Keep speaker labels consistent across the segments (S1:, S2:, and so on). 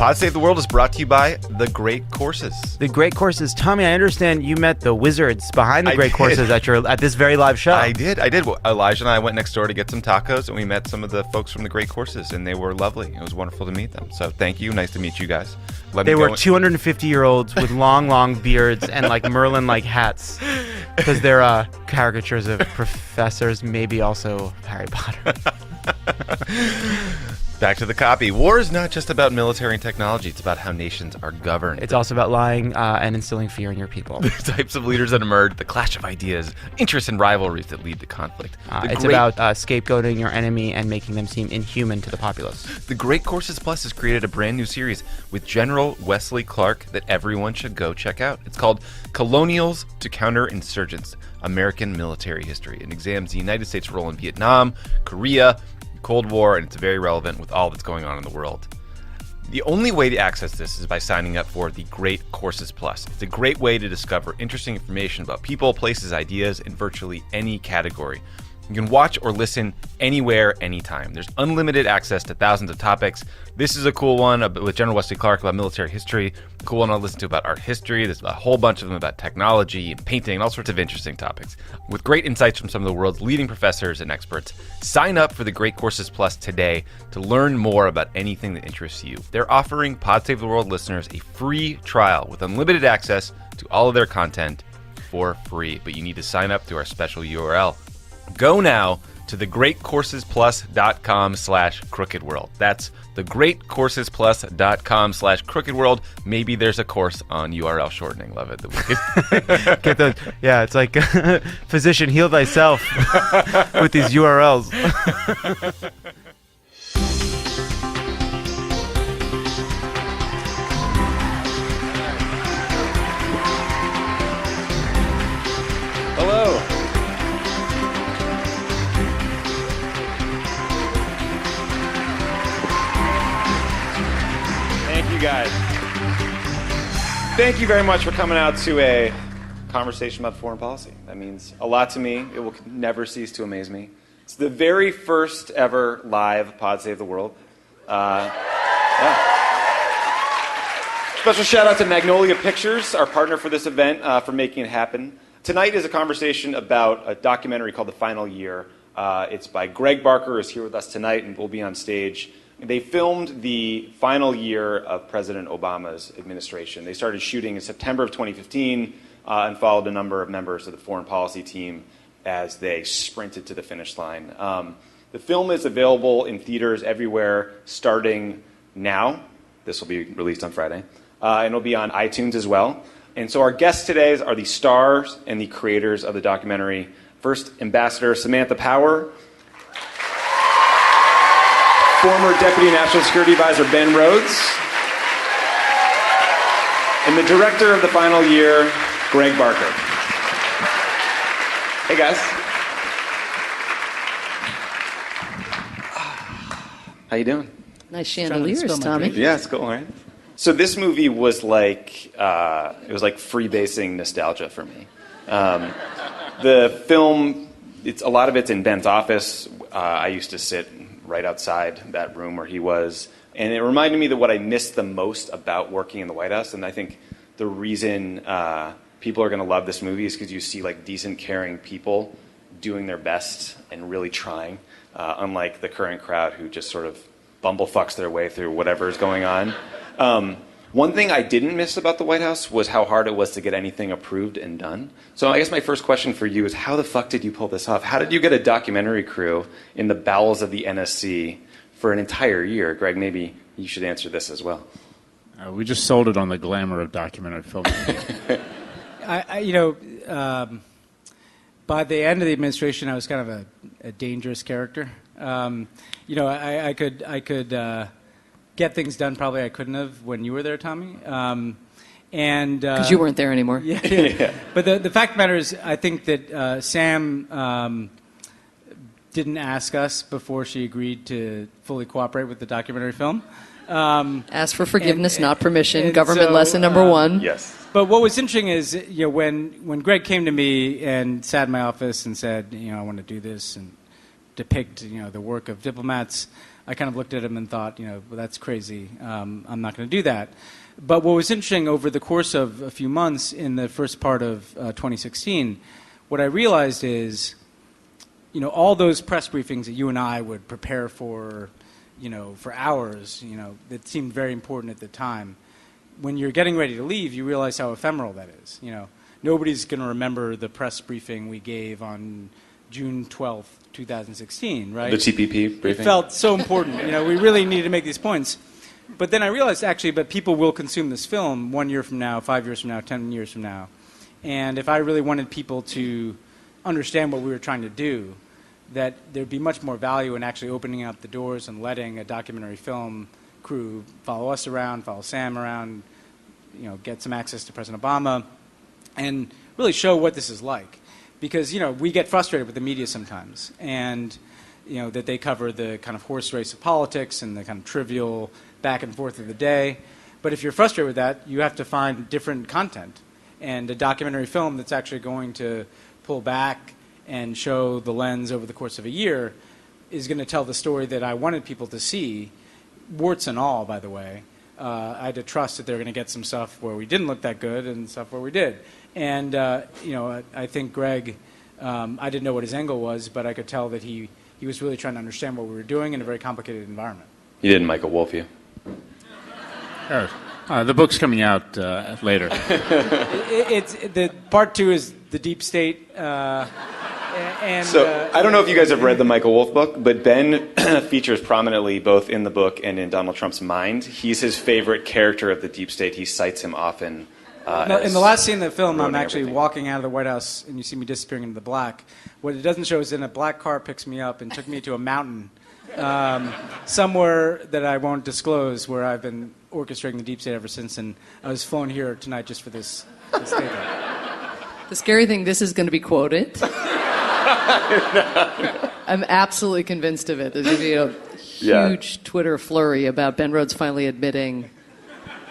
S1: Pod Save the World is brought to you by The Great Courses.
S2: The Great Courses. Tommy, I understand you met the wizards behind The Great Courses at this very live show.
S1: I did. Elijah and I went next door to get some tacos, and we met some of the folks from The Great Courses, and they were lovely. It was wonderful to meet them. So thank you. Nice to meet you guys.
S2: They were 250-year-olds with long beards and like Merlin-like hats because they're caricatures of professors, maybe also Harry Potter.
S1: Back to the copy. War is not just about military and technology. It's about how nations are governed.
S2: It's also about lying and instilling fear in your people.
S1: The types of leaders that emerge, the clash of ideas, interests and rivalries that lead to conflict.
S2: It's about scapegoating your enemy and making them seem inhuman to the populace.
S1: The Great Courses Plus has created a brand new series with General Wesley Clark that everyone should go check out. It's called Colonials to Counterinsurgents, American Military History. It examines the United States' role in Vietnam, Korea, Cold War, and it's very relevant with all that's going on in the world. The only way to access this is by signing up for the Great Courses Plus. It's a great way to discover interesting information about people, places, ideas in virtually any category. You can watch or listen anywhere, anytime. There's unlimited access to thousands of topics. This is a cool one with General Wesley Clark about military history. A cool one I'll listen to about art history. There's a whole bunch of them about technology and painting and all sorts of interesting topics. With great insights from some of the world's leading professors and experts. Sign up for the Great Courses Plus today to learn more about anything that interests you. They're offering Pod Save the World listeners a free trial with unlimited access to all of their content for free. But you need to sign up through our special URL. Go now to thegreatcoursesplus.com/crookedworld. That's thegreatcoursesplus.com/crookedworld. Maybe there's a course on URL shortening. Love it. That we could
S2: get the, yeah, it's like physician, heal thyself with these URLs.
S1: Hello. Guys, thank you very much for coming out to a conversation about foreign policy. That means a lot to me. It will never cease to amaze me. It's the very first ever live Pod Save the World. Special shout out to Magnolia Pictures, our partner for this event, for making it happen. Tonight is a conversation about a documentary called The Final Year. It's by Greg Barker, who's here with us tonight and will be on stage. They filmed the final year of President Obama's administration. They started shooting in September of 2015 and followed a number of members of the foreign policy team as they sprinted to the finish line. The film is available in theaters everywhere starting now. This will be released on Friday. And it'll be on iTunes as well. And so our guests today are the stars and the creators of the documentary. First, Ambassador Samantha Power. Former Deputy National Security Advisor Ben Rhodes, and the director of The Final Year, Greg Barker. Hey guys. How you doing?
S3: Nice chandeliers, Tommy.
S1: Yeah, it's cool, right? So this movie was like freebasing nostalgia for me. The film, a lot of it's in Ben's office. I used to sit right outside that room where he was. And it reminded me that what I missed the most about working in the White House, and I think the reason people are going to love this movie is because you see like decent, caring people doing their best and really trying, unlike the current crowd who just sort of bumblefucks their way through whatever is going on. One thing I didn't miss about the White House was how hard it was to get anything approved and done. So I guess my first question for you is, how the fuck did you pull this off? How did you get a documentary crew in the bowels of the NSC for an entire year? Greg, maybe you should answer this as well.
S4: We just sold it on the glamour of documentary filmmaking.
S5: By the end of the administration, I was kind of a dangerous character. I could get things done probably I couldn't have when you were there, Tommy.
S3: Because you weren't there anymore.
S5: Yeah. But the fact of the matter is, I think that Sam didn't ask us before she agreed to fully cooperate with the documentary film.
S3: Ask for forgiveness, not permission. Government lesson number one.
S1: Yes.
S5: But what was interesting is, when Greg came to me and sat in my office and said, I want to do this and depict, the work of diplomats, I kind of looked at him and thought, well, that's crazy. I'm not going to do that. But what was interesting over the course of a few months in the first part of 2016, what I realized is, all those press briefings that you and I would prepare for, for hours, that seemed very important at the time. When you're getting ready to leave, you realize how ephemeral that is. Nobody's going to remember the press briefing we gave on June 12th, 2016, right?
S1: The TPP briefing.
S5: It felt so important. We really needed to make these points. But then I realized, but people will consume this film 1 year from now, 5 years from now, 10 years from now. And if I really wanted people to understand what we were trying to do, that there'd be much more value in actually opening up the doors and letting a documentary film crew follow us around, follow Sam around, get some access to President Obama, and really show what this is like. Because, we get frustrated with the media sometimes, and, that they cover the kind of horse race of politics and the kind of trivial back and forth of the day. But if you're frustrated with that, you have to find different content. And a documentary film that's actually going to pull back and show the lens over the course of a year is going to tell the story that I wanted people to see, warts and all, by the way. I had to trust that they were going to get some stuff where we didn't look that good and stuff where we did. And, I think Greg, I didn't know what his angle was, but I could tell that he was really trying to understand what we were doing in a very complicated environment.
S1: He didn't Michael Wolff you.
S4: The book's coming out later.
S5: It's the part 2 is the deep state. And,
S1: so I don't know if you guys have read the Michael Wolff book, but Ben features prominently both in the book and in Donald Trump's mind. He's his favorite character of the deep state. He cites him often.
S5: In the last scene of the film, I'm actually
S1: everything.
S5: walking out of the White House, and you see me disappearing into the black. What it doesn't show is then a black car picks me up and took me to a mountain somewhere that I won't disclose, where I've been orchestrating the deep state ever since, and I was flown here tonight just for this statement.
S3: The scary thing, this is going to be quoted. I'm absolutely convinced of it. There's going to be a huge Twitter flurry about Ben Rhodes finally admitting.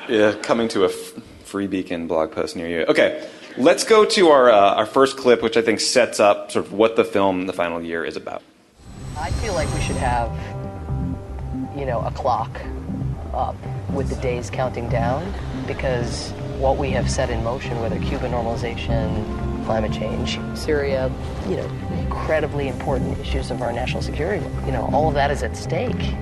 S1: Yeah, coming to a Free Beacon blog post near you. Okay, let's go to our first clip, which I think sets up sort of what the film, The Final Year, is about.
S6: I feel like we should have, a clock up with the days counting down, because what we have set in motion, whether Cuban normalization, climate change, Syria, incredibly important issues of our national security, all of that is at stake.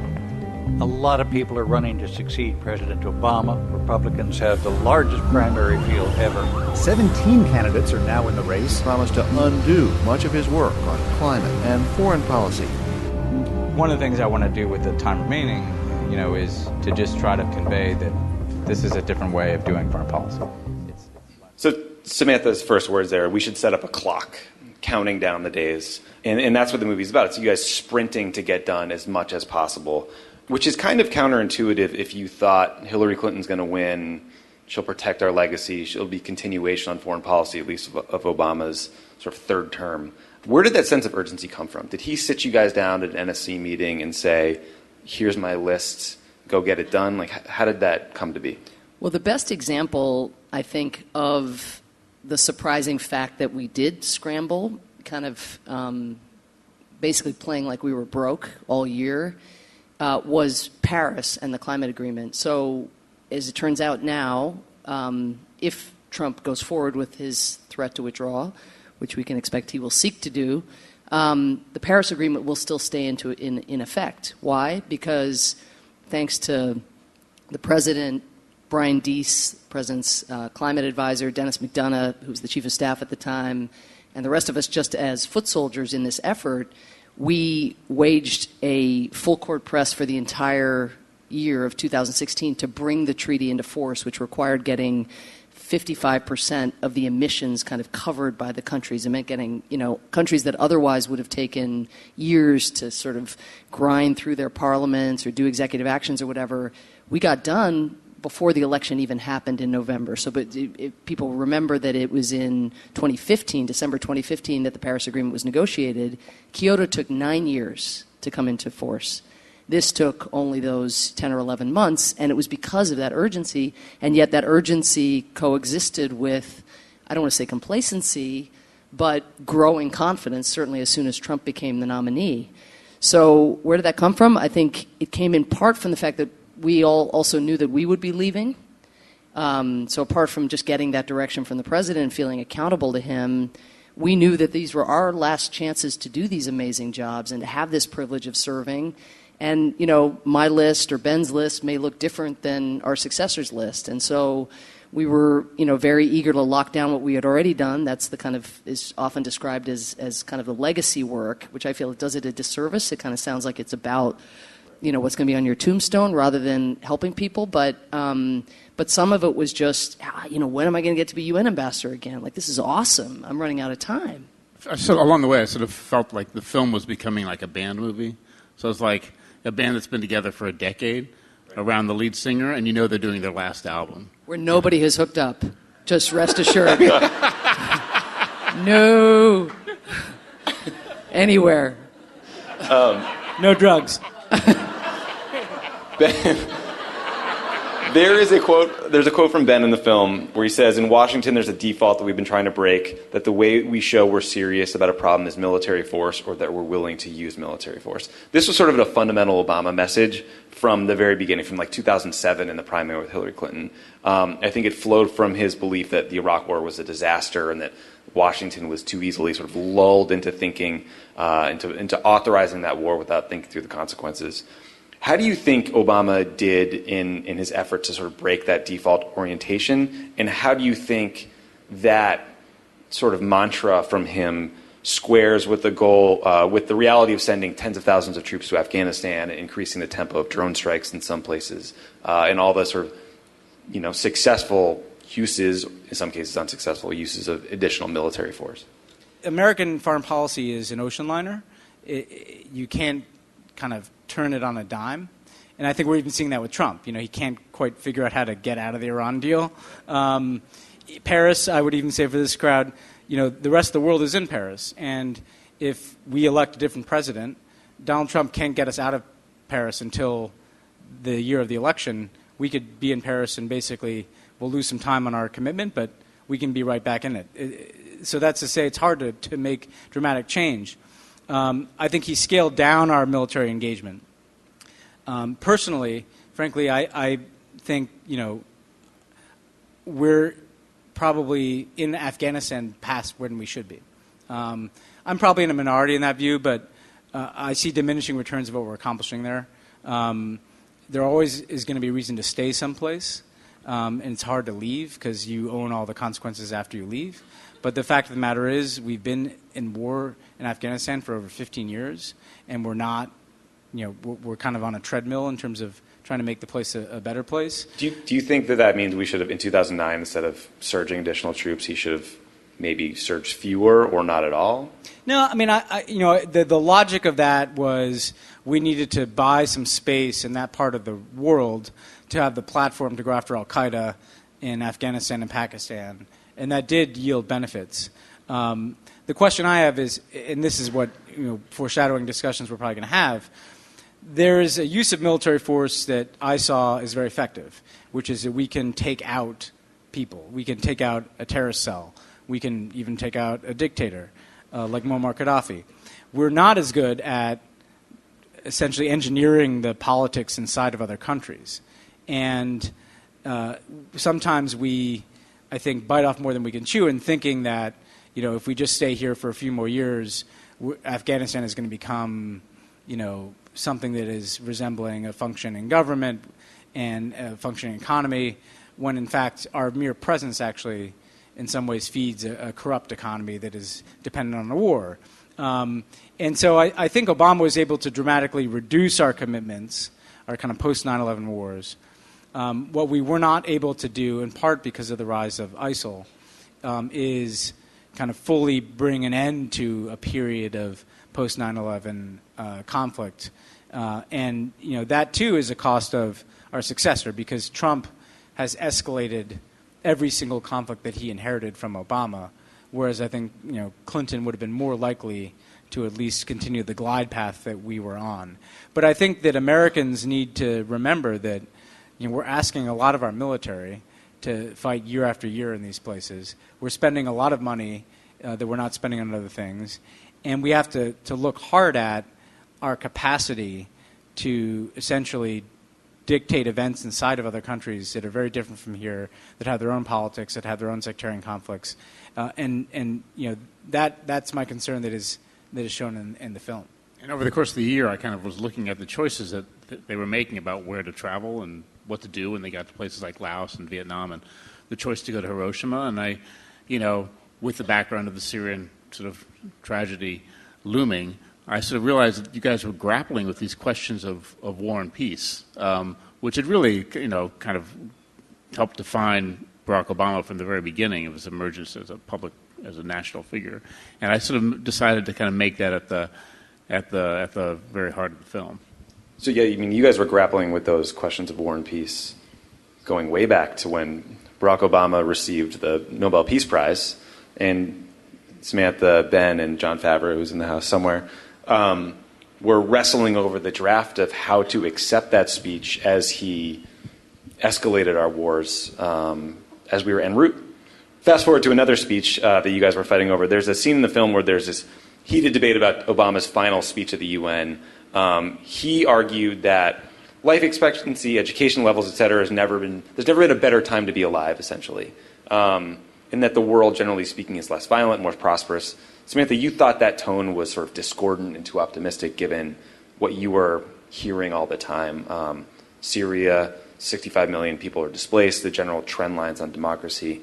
S7: A lot of people are running to succeed President Obama. Republicans have the largest primary field ever.
S8: 17 candidates are now in the race, promise to undo much of his work on climate and foreign policy.
S9: One of the things I want to do with the time remaining, is to just try to convey that this is a different way of doing foreign policy.
S1: So Samantha's first words there, we should set up a clock, counting down the days. And that's what the movie's about. It's you guys sprinting to get done as much as possible, which is kind of counterintuitive if you thought Hillary Clinton's going to win, she'll protect our legacy, she'll be continuation on foreign policy, at least of Obama's sort of third term. Where did that sense of urgency come from? Did he sit you guys down at an NSC meeting and say, here's my list, go get it done? Like, how did that come to be?
S3: Well, the best example, I think, of the surprising fact that we did scramble, kind of basically playing like we were broke all year, was Paris and the climate agreement. So, as it turns out now, if Trump goes forward with his threat to withdraw, which we can expect he will seek to do, the Paris Agreement will still stay in effect. Why? Because thanks to the President, Brian Deese, the President's climate advisor, Dennis McDonough, who was the Chief of Staff at the time, and the rest of us just as foot soldiers in this effort, we waged a full-court press for the entire year of 2016 to bring the treaty into force, which required getting 55% of the emissions kind of covered by the countries. It meant getting, countries that otherwise would have taken years to sort of grind through their parliaments or do executive actions or whatever. We got done before the election even happened in November. So, but if people remember that it was in 2015, December 2015, that the Paris Agreement was negotiated. Kyoto took 9 years to come into force. This took only those 10 or 11 months, and it was because of that urgency, and yet that urgency coexisted with, I don't want to say complacency, but growing confidence, certainly as soon as Trump became the nominee. So where did that come from? I think it came in part from the fact that we all also knew that we would be leaving. So apart from just getting that direction from the president and feeling accountable to him, we knew that these were our last chances to do these amazing jobs and to have this privilege of serving. And, my list or Ben's list may look different than our successor's list. And so we were, very eager to lock down what we had already done. That's the kind of, is often described as kind of the legacy work, which I feel it does it a disservice. It kind of sounds like it's about, what's going to be on your tombstone rather than helping people. But some of it was just, when am I going to get to be UN ambassador again? Like, this is awesome. I'm running out of time.
S4: So along the way, I sort of felt like the film was becoming like a band movie. So it's like a band that's been together for a decade around the lead singer, and they're doing their last album.
S3: Where nobody has hooked up. Just rest assured. No. Anywhere.
S5: No drugs.
S10: There's a quote from Ben in the film where he says, in Washington, there's a default that we've been trying to break, that the way we show we're serious about a problem is military force, or that we're willing to use military force. This was sort of a fundamental Obama message from the very beginning, from like 2007 in the primary with Hillary Clinton. I think it flowed from his belief that the Iraq War was a disaster and that Washington was too easily sort of lulled into thinking, into authorizing that war without thinking through the consequences. How do you think Obama did in his effort to sort of break that default orientation? And how do you think that sort of mantra from him squares with the goal, with the reality of sending tens of thousands of troops to Afghanistan, increasing the tempo of drone strikes in some places, and all the sort of, successful uses, in some cases unsuccessful uses of additional military force?
S5: American foreign policy is an ocean liner. You can't kind of turn it on a dime. And I think we're even seeing that with Trump. He can't quite figure out how to get out of the Iran deal. Paris, I would even say for this crowd, the rest of the world is in Paris. And if we elect a different president, Donald Trump can't get us out of Paris until the year of the election. We could be in Paris and basically we'll lose some time on our commitment, but we can be right back in it. So that's to say it's hard to make dramatic change. I think he scaled down our military engagement. Personally, frankly, I think, we're probably in Afghanistan past when we should be. I'm probably in a minority in that view, but I see diminishing returns of what we're accomplishing there. There always is going to be a reason to stay someplace, and it's hard to leave because you own all the consequences after you leave. But the fact of the matter is we've been in war in Afghanistan for over 15 years, and we're not, we're kind of on a treadmill in terms of trying to make the place a better place.
S10: Do you think that means we should have, in 2009, instead of surging additional troops, he should have maybe surged fewer or not at all?
S5: No, I mean, the logic of that was we needed to buy some space in that part of the world to have the platform to go after al-Qaeda in Afghanistan and Pakistan, and that did yield benefits. The question I have is, and this is what foreshadowing discussions we're probably going to have, there is a use of military force that I saw is very effective, which is that we can take out people. We can take out a terrorist cell. We can even take out a dictator like Muammar Gaddafi. We're not as good at essentially engineering the politics inside of other countries. And sometimes we, I think, bite off more than we can chew in thinking that, if we just stay here for a few more years, Afghanistan is going to become, something that is resembling a functioning government and a functioning economy, when in fact our mere presence actually in some ways feeds a corrupt economy that is dependent on the war. And so I think Obama was able to dramatically reduce our commitments, our kind of post-9/11 wars. What we were not able to do, in part because of the rise of ISIL, is kind of fully bring an end to a period of post-9/11 conflict. And that too is a cost of our successor, because Trump has escalated every single conflict that he inherited from Obama, whereas I think Clinton would have been more likely to at least continue the glide path that we were on. But I think that Americans need to remember that we're asking a lot of our military to fight year after year in these places. We're spending a lot of money that we're not spending on other things. And we have to look hard at our capacity to essentially dictate events inside of other countries that are very different from here, that have their own politics, that have their own sectarian conflicts, and that's my concern that is shown in the film.
S4: And over the course of the year, I kind of was looking at the choices that they were making about where to travel and what to do when they got to places like Laos and Vietnam, and the choice to go to Hiroshima. And I, with the background of the Syrian sort of tragedy looming, I sort of realized that you guys were grappling with these questions of war and peace, which had really, kind of helped define Barack Obama from the very beginning of his emergence as a national figure. And I sort of decided to kind of make that at the very heart of the film.
S10: So yeah, you guys were grappling with those questions of war and peace going way back to when Barack Obama received the Nobel Peace Prize, and Samantha, Ben, and Jon Favreau, who's in the house somewhere, were wrestling over the draft of how to accept that speech as he escalated our wars as we were en route. Fast forward to another speech that you guys were fighting over. There's a scene in the film where there's this heated debate about Obama's final speech at the UN. He argued that life expectancy, education levels, et cetera, there's never been a better time to be alive, essentially. And that the world, generally speaking, is less violent, more prosperous. Samantha, you thought that tone was sort of discordant and too optimistic given what you were hearing all the time. Syria, 65 million people are displaced, the general trend lines on democracy.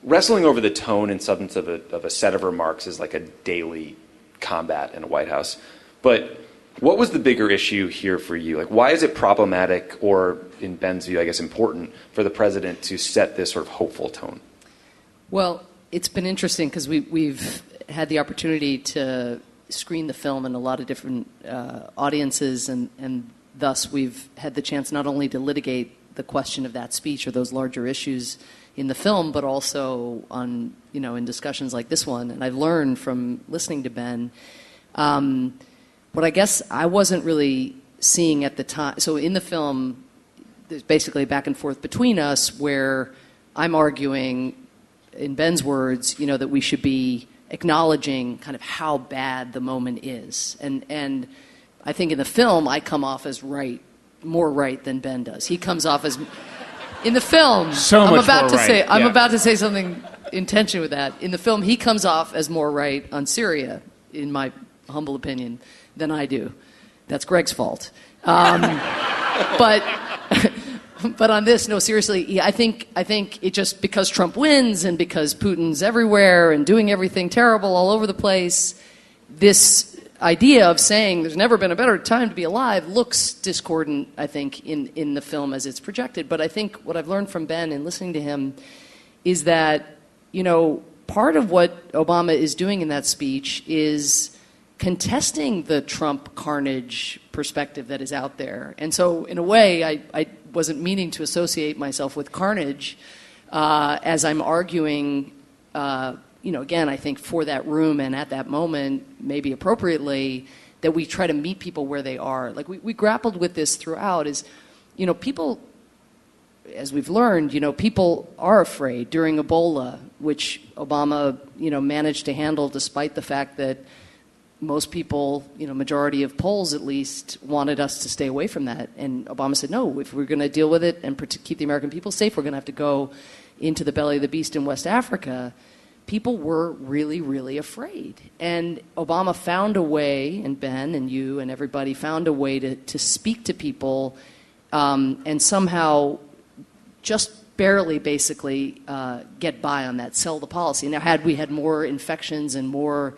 S10: Wrestling over the tone and substance of a set of remarks is like a daily combat in a White House. But what was the bigger issue here for you? Like, why is it problematic, or in Ben's view, I guess, important for the president to set this sort of hopeful tone?
S3: Well, it's been interesting because we've had the opportunity to screen the film in a lot of different audiences, and thus we've had the chance not only to litigate the question of that speech or those larger issues in the film, but also on, in discussions like this one. And I've learned from listening to Ben what I guess I wasn't really seeing at the time. So in the film, there's basically a back and forth between us where I'm arguing, in Ben's words, that we should be acknowledging kind of how bad the moment is. And I think in the film, I come off as more right than Ben does. He comes off as... In the film, I'm about to say something in tension with that. In the film, he comes off as more right on Syria, in my humble opinion, than I do. That's Greg's fault. But on this, no, seriously, I think it just, because Trump wins and because Putin's everywhere and doing everything terrible all over the place, this idea of saying there's never been a better time to be alive looks discordant, I think, in the film as it's projected. But I think what I've learned from Ben and listening to him is that, part of what Obama is doing in that speech is contesting the Trump carnage perspective that is out there. And so, in a way, I wasn't meaning to associate myself with carnage as I'm arguing, again, I think for that room and at that moment, maybe appropriately, that we try to meet people where they are. Like, we grappled with this throughout is, people, as we've learned, people are afraid during Ebola, which Obama, managed to handle despite the fact that most people, majority of polls at least, wanted us to stay away from that. And Obama said, no, if we're going to deal with it and keep the American people safe, we're going to have to go into the belly of the beast in West Africa. People were really, really afraid. And Obama found a way, and Ben and you and everybody found a way to speak to people and somehow just barely basically get by on that, sell the policy. Now, had we had more infections and more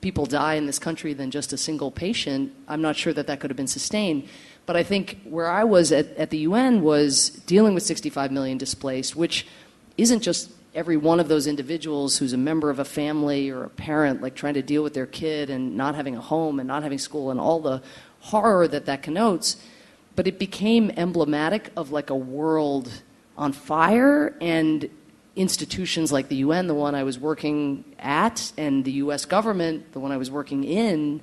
S3: people die in this country than just a single patient, I'm not sure that could have been sustained. But I think where I was at the UN was dealing with 65 million displaced, which isn't just every one of those individuals who's a member of a family or a parent, like trying to deal with their kid and not having a home and not having school and all the horror that connotes. But it became emblematic of like a world on fire, and institutions like the UN, the one I was working at, and the US government, the one I was working in,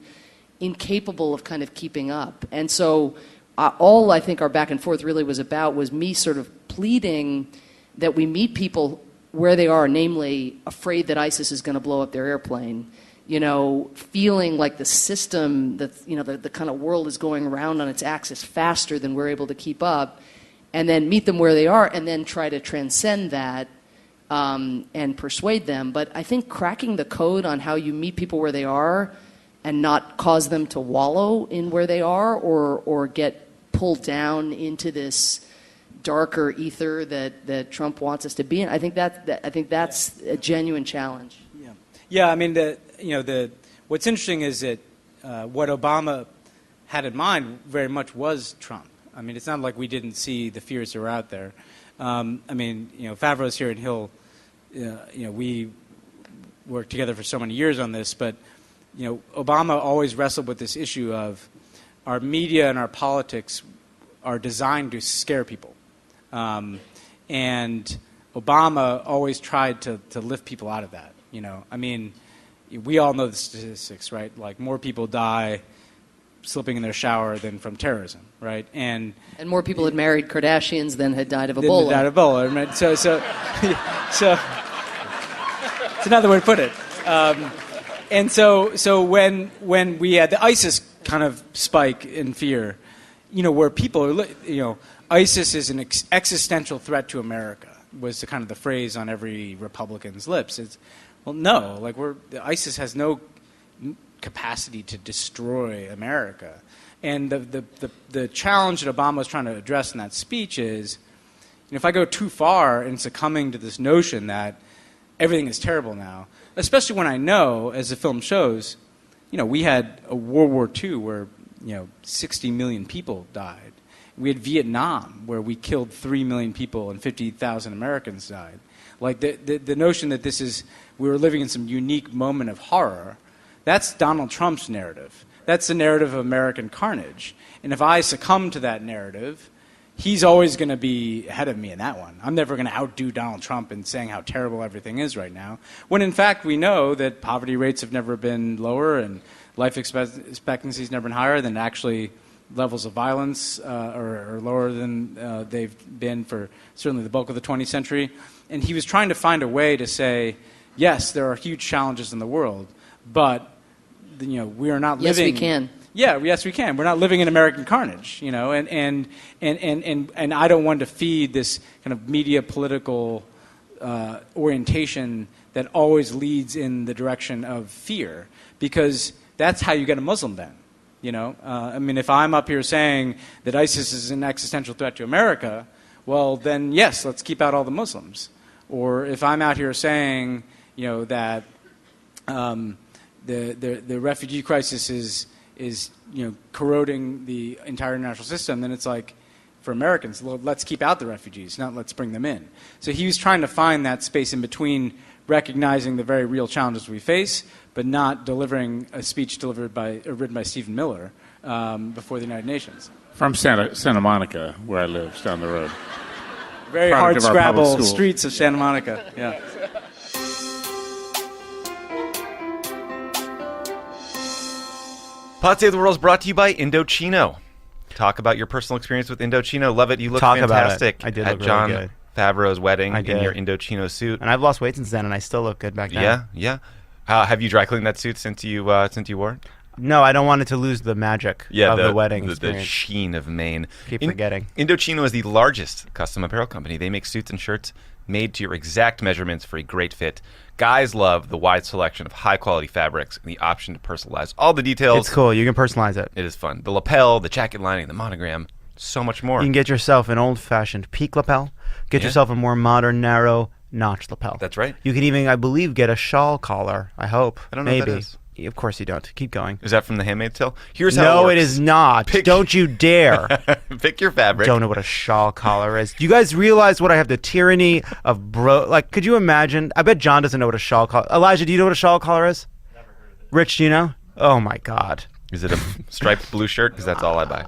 S3: incapable of kind of keeping up. And so all I think our back and forth really was about was me sort of pleading that we meet people where they are, namely afraid that ISIS is going to blow up their airplane, feeling like the system, the kind of world is going around on its axis faster than we're able to keep up, and then meet them where they are, and then try to transcend that and persuade them. But I think cracking the code on how you meet people where they are and not cause them to wallow in where they are or get pulled down into this darker ether that Trump wants us to be in. I think that's a genuine challenge.
S5: Yeah. I mean, what's interesting is that what Obama had in mind very much was Trump. I mean, it's not like we didn't see the fears that were out there. I mean, Favreau's here, and we worked together for so many years on this, but Obama always wrestled with this issue of our media and our politics are designed to scare people. And Obama always tried to lift people out of that. I mean, we all know the statistics, right? Like more people die slipping in their shower than from terrorism, right? And
S3: more people had married Kardashians than had died of Ebola.
S5: Right? So it's another way to put it. And so when we had the ISIS kind of spike in fear, where people are, ISIS is an existential threat to America was the kind of the phrase on every Republican's lips. It's, well, no, like ISIS has no capacity to destroy America. And the challenge that Obama was trying to address in that speech is, if I go too far in succumbing to this notion that everything is terrible now, especially when I know, as the film shows, we had a World War II where 60 million people died. We had Vietnam where we killed 3 million people and 50,000 Americans died. Like the notion that we were living in some unique moment of horror, that's Donald Trump's narrative. That's the narrative of American carnage. And if I succumb to that narrative, he's always going to be ahead of me in that one. I'm never going to outdo Donald Trump in saying how terrible everything is right now, when in fact we know that poverty rates have never been lower and life expectancy has never been higher, than actually levels of violence are lower than they've been for certainly the bulk of the 20th century. And he was trying to find a way to say, yes, there are huge challenges in the world, but we are not living.
S3: Yes, we can.
S5: Yeah, yes, we can. We're not living in American carnage, and I don't want to feed this kind of media political orientation that always leads in the direction of fear, because that's how you get a Muslim ban. I mean, if I'm up here saying that ISIS is an existential threat to America, well, then yes, let's keep out all the Muslims. Or if I'm out here saying, that the refugee crisis is corroding the entire international system, then it's like, for Americans, let's keep out the refugees, not let's bring them in. So he was trying to find that space in between, recognizing the very real challenges we face, but not delivering a speech written by Stephen Miller before the United Nations.
S4: From Santa Monica, where I live, down the road.
S5: Very hard scrabble streets of Santa Monica. Yeah.
S1: Pod Save the World is brought to you by Indochino. Talk about your personal experience with Indochino. Lovett, you look fantastic.
S2: I did
S1: at
S2: look
S1: Jon
S2: really good.
S1: Favreau's wedding
S2: I
S1: in
S2: did.
S1: your Indochino suit.
S2: And I've lost weight since then, and I still look good back then.
S1: Yeah. Have you dry cleaned that suit since you wore it?
S2: No, I don't want it to lose the magic of the wedding experience.
S1: The sheen of Maine.
S2: Keep forgetting.
S1: Indochino is the largest custom apparel company. They make suits and shirts made to your exact measurements for a great fit. Guys love the wide selection of high-quality fabrics and the option to personalize all the details.
S2: It's cool. You can personalize it.
S1: It is fun. The lapel, the jacket lining, the monogram, so much more.
S2: You can get yourself an old-fashioned peak lapel. Get yourself a more modern, narrow notch lapel.
S1: That's right.
S2: You can even, I believe, get a shawl collar. I hope.
S1: I don't know
S2: Maybe.
S1: what that is.
S2: Of course you don't. Keep going.
S1: Is that from The Handmaid's Tale? Here's how
S2: No,
S1: it works.
S2: it is not. Don't you dare.
S1: Pick your fabric.
S2: Don't know what a shawl collar is. Do you guys realize what I have the tyranny of Like, could you imagine? I bet John doesn't know what a shawl collar. Elijah, do you know what a shawl collar is? Never heard of it. Rich, do you know? Oh my God.
S1: Is it a striped blue shirt? Because that's all I buy.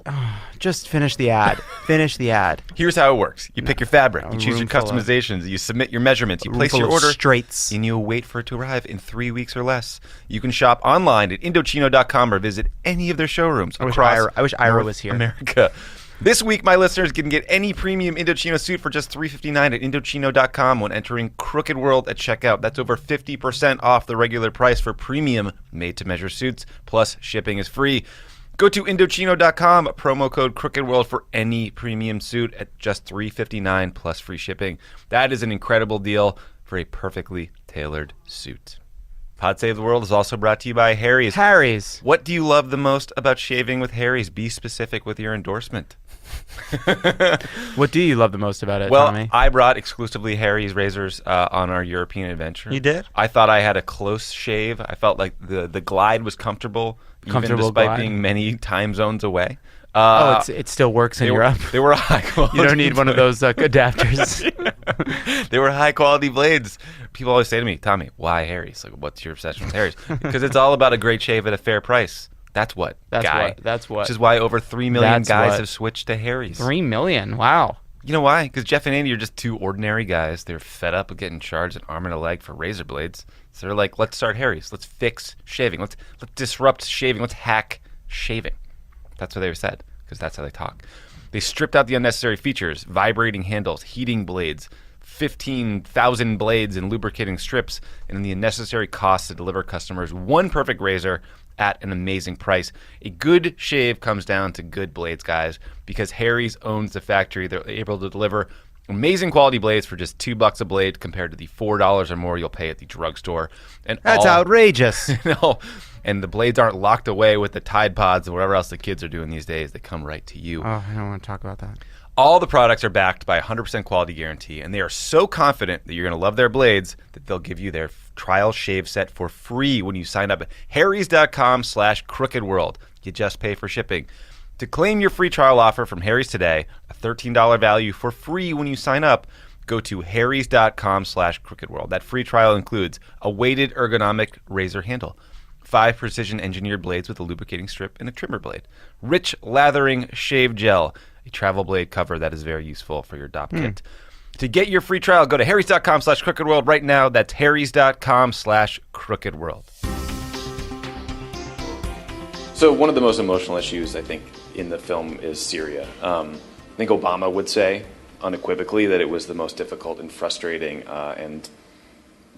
S2: Just finish the ad. Finish the ad.
S1: Here's how it works. You pick your fabric. You choose your customizations. You submit your measurements. You place your order.
S2: Straights.
S1: And you wait for it to arrive in 3 weeks or less. You can shop online at Indochino.com or visit any of their showrooms across
S2: I wish Ira
S1: North
S2: was here.
S1: America. This week, my listeners can get any premium Indochino suit for just $359 at Indochino.com when entering Crooked World at checkout. That's over 50% off the regular price for premium made-to-measure suits, plus shipping is free. Go to Indochino.com, promo code Crooked World for any premium suit at just $359 plus free shipping. That is an incredible deal for a perfectly tailored suit. Pod Save the World is also brought to you by Harry's.
S2: Harry's.
S1: What do you love the most about shaving with Harry's? Be specific with your endorsement.
S2: What do you love the most about it,
S1: Well,
S2: Tommy?
S1: I brought exclusively Harry's razors on our European adventure.
S2: You did?
S1: I thought I had a close shave. I felt like the glide was comfortable, even despite
S2: glide.
S1: being many time zones away.
S2: It still works in Europe.
S1: They were high quality.
S2: You don't need one of those adapters.
S1: They were high quality blades. People always say to me, Tommy, why Harry's? Like, what's your obsession with Harry's? Because it's all about a great shave at a fair price. That's what.
S2: That's what.
S1: Which is why over 3 million guys have switched to Harry's.
S2: 3 million? Wow.
S1: You know why? Because Jeff and Andy are just two ordinary guys. They're fed up with getting charged an arm and a leg for razor blades. So they're like, let's start Harry's. Let's fix shaving. Let's disrupt shaving. Let's hack shaving. That's what they said, because that's how they talk. They stripped out the unnecessary features, vibrating handles, heating blades, 15,000 blades and lubricating strips, and the unnecessary costs to deliver customers one perfect razor at an amazing price. A good shave comes down to good blades, guys, because Harry's owns the factory. They're able to deliver amazing quality blades for just $2 a blade compared to the $4 or more you'll pay at the drugstore. And
S2: That's outrageous.
S1: No, and the blades aren't locked away with the Tide Pods or whatever else the kids are doing these days. They come right to you.
S2: Oh, I don't want to talk about that.
S1: All the products are backed by a 100% quality guarantee, and they are so confident that you're going to love their blades that they'll give you their trial shave set for free when you sign up at harrys.com/crookedworld. You just pay for shipping. To claim your free trial offer from Harry's today, a $13 value for free when you sign up, go to harrys.com/crookedworld. That free trial includes a weighted ergonomic razor handle, 5 precision engineered blades with a lubricating strip and a trimmer blade, rich lathering shave gel, a travel blade cover that is very useful for your DOP kit. To get your free trial, go to harrys.com/crookedworld right now. That's harrys.com/crookedworld. So one of the most emotional issues, I think, in the film is Syria. I think Obama would say unequivocally that it was the most difficult and frustrating and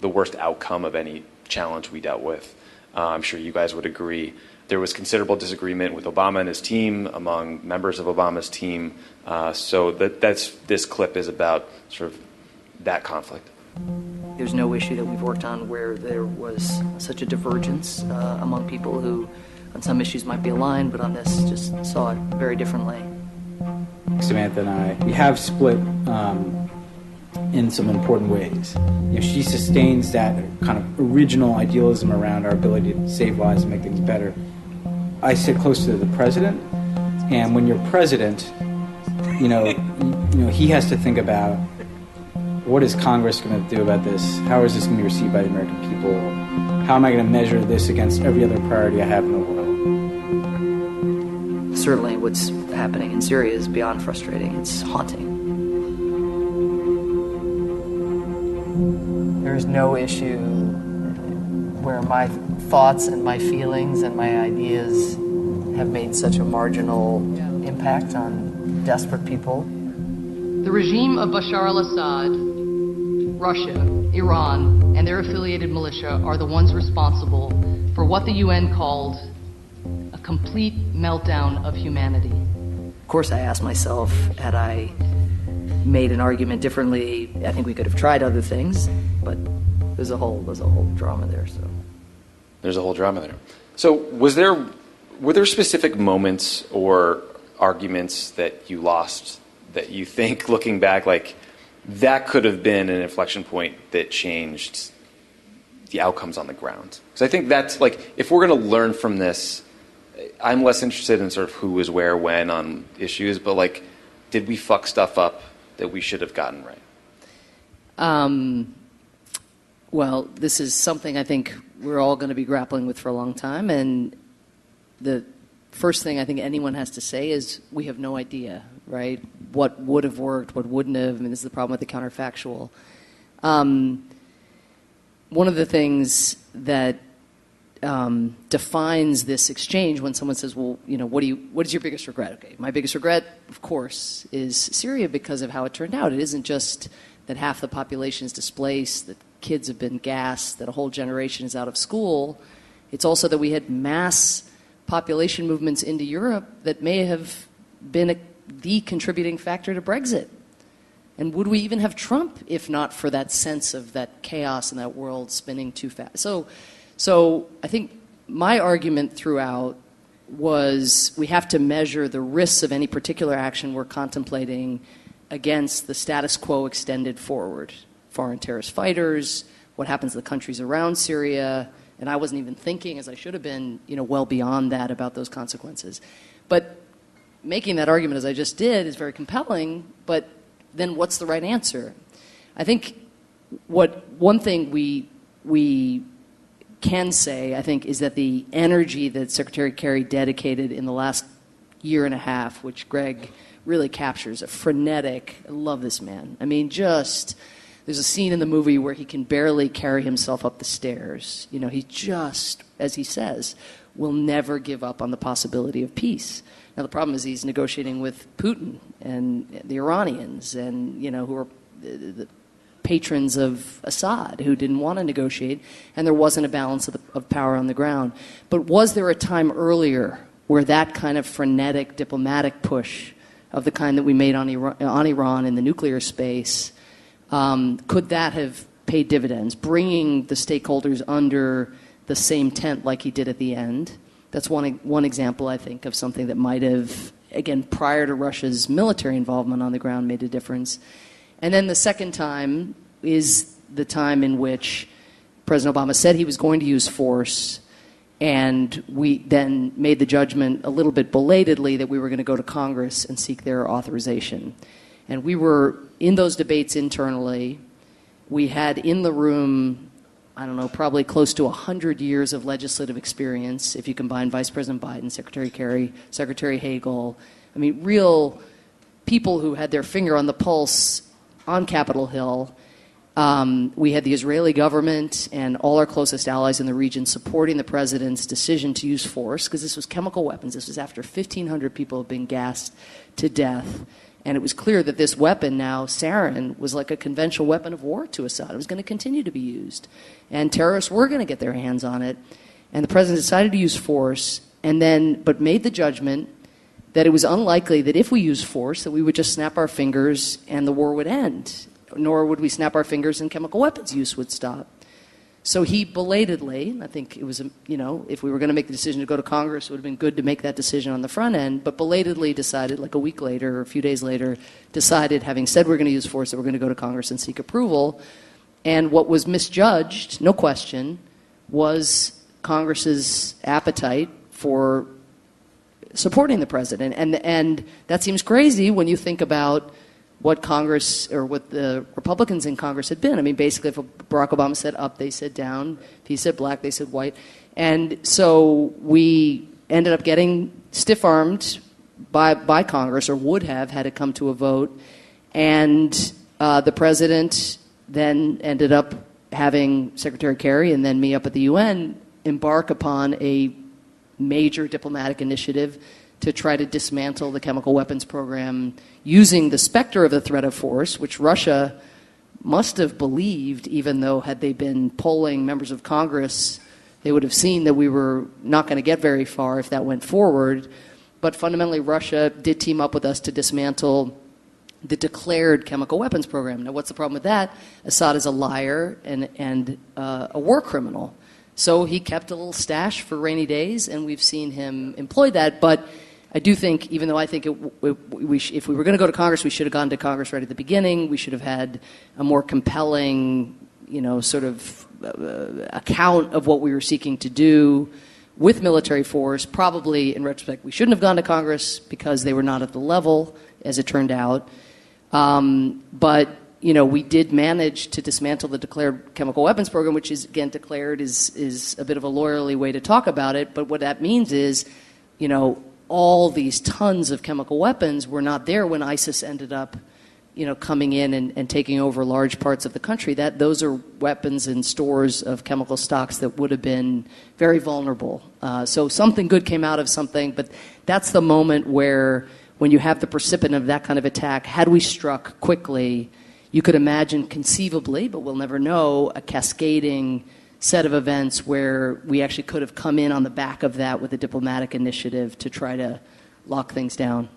S1: the worst outcome of any challenge we dealt with. I'm sure you guys would agree. There was considerable disagreement with Obama and his team, among members of Obama's team. So this clip is about sort of that conflict.
S6: There's no issue that we've worked on where there was such a divergence among people who on some issues might be aligned, but on this just saw it very differently.
S11: Samantha and I, we have split in some important ways. You know, she sustains that kind of original idealism around our ability to save lives and make things better. I sit close to the president, and when you're president, you know, he has to think about what is Congress going to do about this? How is this going to be received by the American people? How am I going to measure this against every other priority I have in the world?
S6: Certainly what's happening in Syria is beyond frustrating. It's haunting. There's no issue where my thoughts and my feelings and my ideas have made such a marginal impact on desperate people.
S3: The regime of Bashar al-Assad, Russia, Iran, and their affiliated militia are the ones responsible for what the UN called a complete meltdown of humanity.
S6: Of course, I asked myself, had I made an argument differently, I think we could have tried other things, but there's a whole drama there. So
S10: there's a whole drama there. So were there specific moments or arguments that you lost that you think, looking back, like that could have been an inflection point that changed the outcomes on the ground? Because I think that's like, if we're going to learn from this, I'm less interested in sort of who was where, when on issues, but like, did we fuck stuff up that we should have gotten right?
S3: Well, this is something I think we're all going to be grappling with for a long time, and the first thing I think anyone has to say is we have no idea, right? What would have worked, what wouldn't have. I mean, this is the problem with the counterfactual. One of the things that defines this exchange when someone says, well, what is your biggest regret? Okay, my biggest regret, of course, is Syria because of how it turned out. It isn't just that half the population is displaced, that kids have been gassed, that a whole generation is out of school. It's also that we had mass population movements into Europe that may have been the contributing factor to Brexit. And would we even have Trump if not for that sense of that chaos and that world spinning too fast? So I think my argument throughout was we have to measure the risks of any particular action we're contemplating against the status quo extended forward. Foreign terrorist fighters, what happens to the countries around Syria, and I wasn't even thinking, as I should have been, well beyond that about those consequences. But making that argument, as I just did, is very compelling, but then what's the right answer? I think one thing we can say, I think, is that the energy that Secretary Kerry dedicated in the last year and a half, which Greg really captures, a frenetic, I love this man. I mean, there's a scene in the movie where he can barely carry himself up the stairs. He just, as he says, will never give up on the possibility of peace. Now, the problem is he's negotiating with Putin and the Iranians and, who are the patrons of Assad, who didn't want to negotiate, and there wasn't a balance of power on the ground. But was there a time earlier where that kind of frenetic diplomatic push of the kind that we made on Iran in the nuclear space, could that have paid dividends, bringing the stakeholders under the same tent like he did at the end? That's one example, I think, of something that might have, again, prior to Russia's military involvement on the ground, made a difference. And then the second time is the time in which President Obama said he was going to use force, and we then made the judgment a little bit belatedly that we were going to go to Congress and seek their authorization. And we were in those debates internally. We had in the room, I don't know, probably close to 100 years of legislative experience, if you combine Vice President Biden, Secretary Kerry, Secretary Hagel. I mean, real people who had their finger on the pulse on Capitol Hill. We had the Israeli government and all our closest allies in the region supporting the president's decision to use force, because this was chemical weapons. This was after 1,500 people had been gassed to death. And it was clear that this weapon now, sarin, was like a conventional weapon of war to Assad. It was going to continue to be used. And terrorists were going to get their hands on it. And the president decided to use force, but made the judgment that it was unlikely that if we used force, that we would just snap our fingers and the war would end. Nor would we snap our fingers and chemical weapons use would stop. So he belatedly, I think it was, if we were going to make the decision to go to Congress, it would have been good to make that decision on the front end, but belatedly decided, like a week later or a few days later, decided, having said we're going to use force, that we're going to go to Congress and seek approval. And what was misjudged, no question, was Congress's appetite for supporting the president. And that seems crazy when you think about what Congress, or what the Republicans in Congress had been. I mean, basically, if Barack Obama said up, they said down. If he said black, they said white. And so we ended up getting stiff-armed by Congress, or would have had it come to a vote. And the president then ended up having Secretary Kerry and then me up at the UN embark upon a major diplomatic initiative to try to dismantle the chemical weapons program using the specter of the threat of force, which Russia must have believed, even though had they been polling members of Congress, they would have seen that we were not going to get very far if that went forward. But fundamentally, Russia did team up with us to dismantle the declared chemical weapons program. Now, what's the problem with that? Assad is a liar and a war criminal. So he kept a little stash for rainy days, and we've seen him employ that. But I do think, even though I think if we were going to go to Congress, we should have gone to Congress right at the beginning. We should have had a more compelling, sort of account of what we were seeking to do with military force. Probably, in retrospect, we shouldn't have gone to Congress because they were not at the level, as it turned out. But we did manage to dismantle the declared chemical weapons program, which is, again, declared is a bit of a lawyerly way to talk about it. But what that means is, all these tons of chemical weapons were not there when ISIS ended up coming in and taking over large parts of the country, those are weapons and stores of chemical stocks that would have been very vulnerable. So something good came out of something, but that's the moment where, when you have the precipitant of that kind of attack, had we struck quickly, you could imagine conceivably, but we'll never know, a cascading set of events where we actually could have come in on the back of that with a diplomatic initiative to try to lock things down.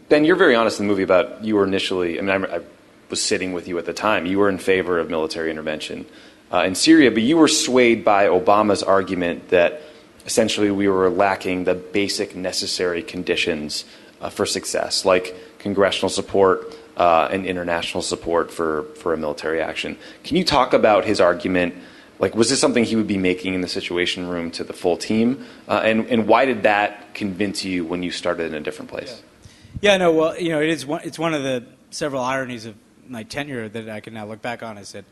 S10: Ben, you're very honest in the movie about you were initially, I was sitting with you at the time, you were in favor of military intervention in Syria, but you were swayed by Obama's argument that essentially we were lacking the basic necessary conditions for success, like congressional support and international support for a military action. Can you talk about his argument? Like, was this something he would be making in the Situation Room to the full team? And why did that convince you when you started in a different place?
S5: Yeah, no, well, it's one of the several ironies of my tenure that I can now look back on, is that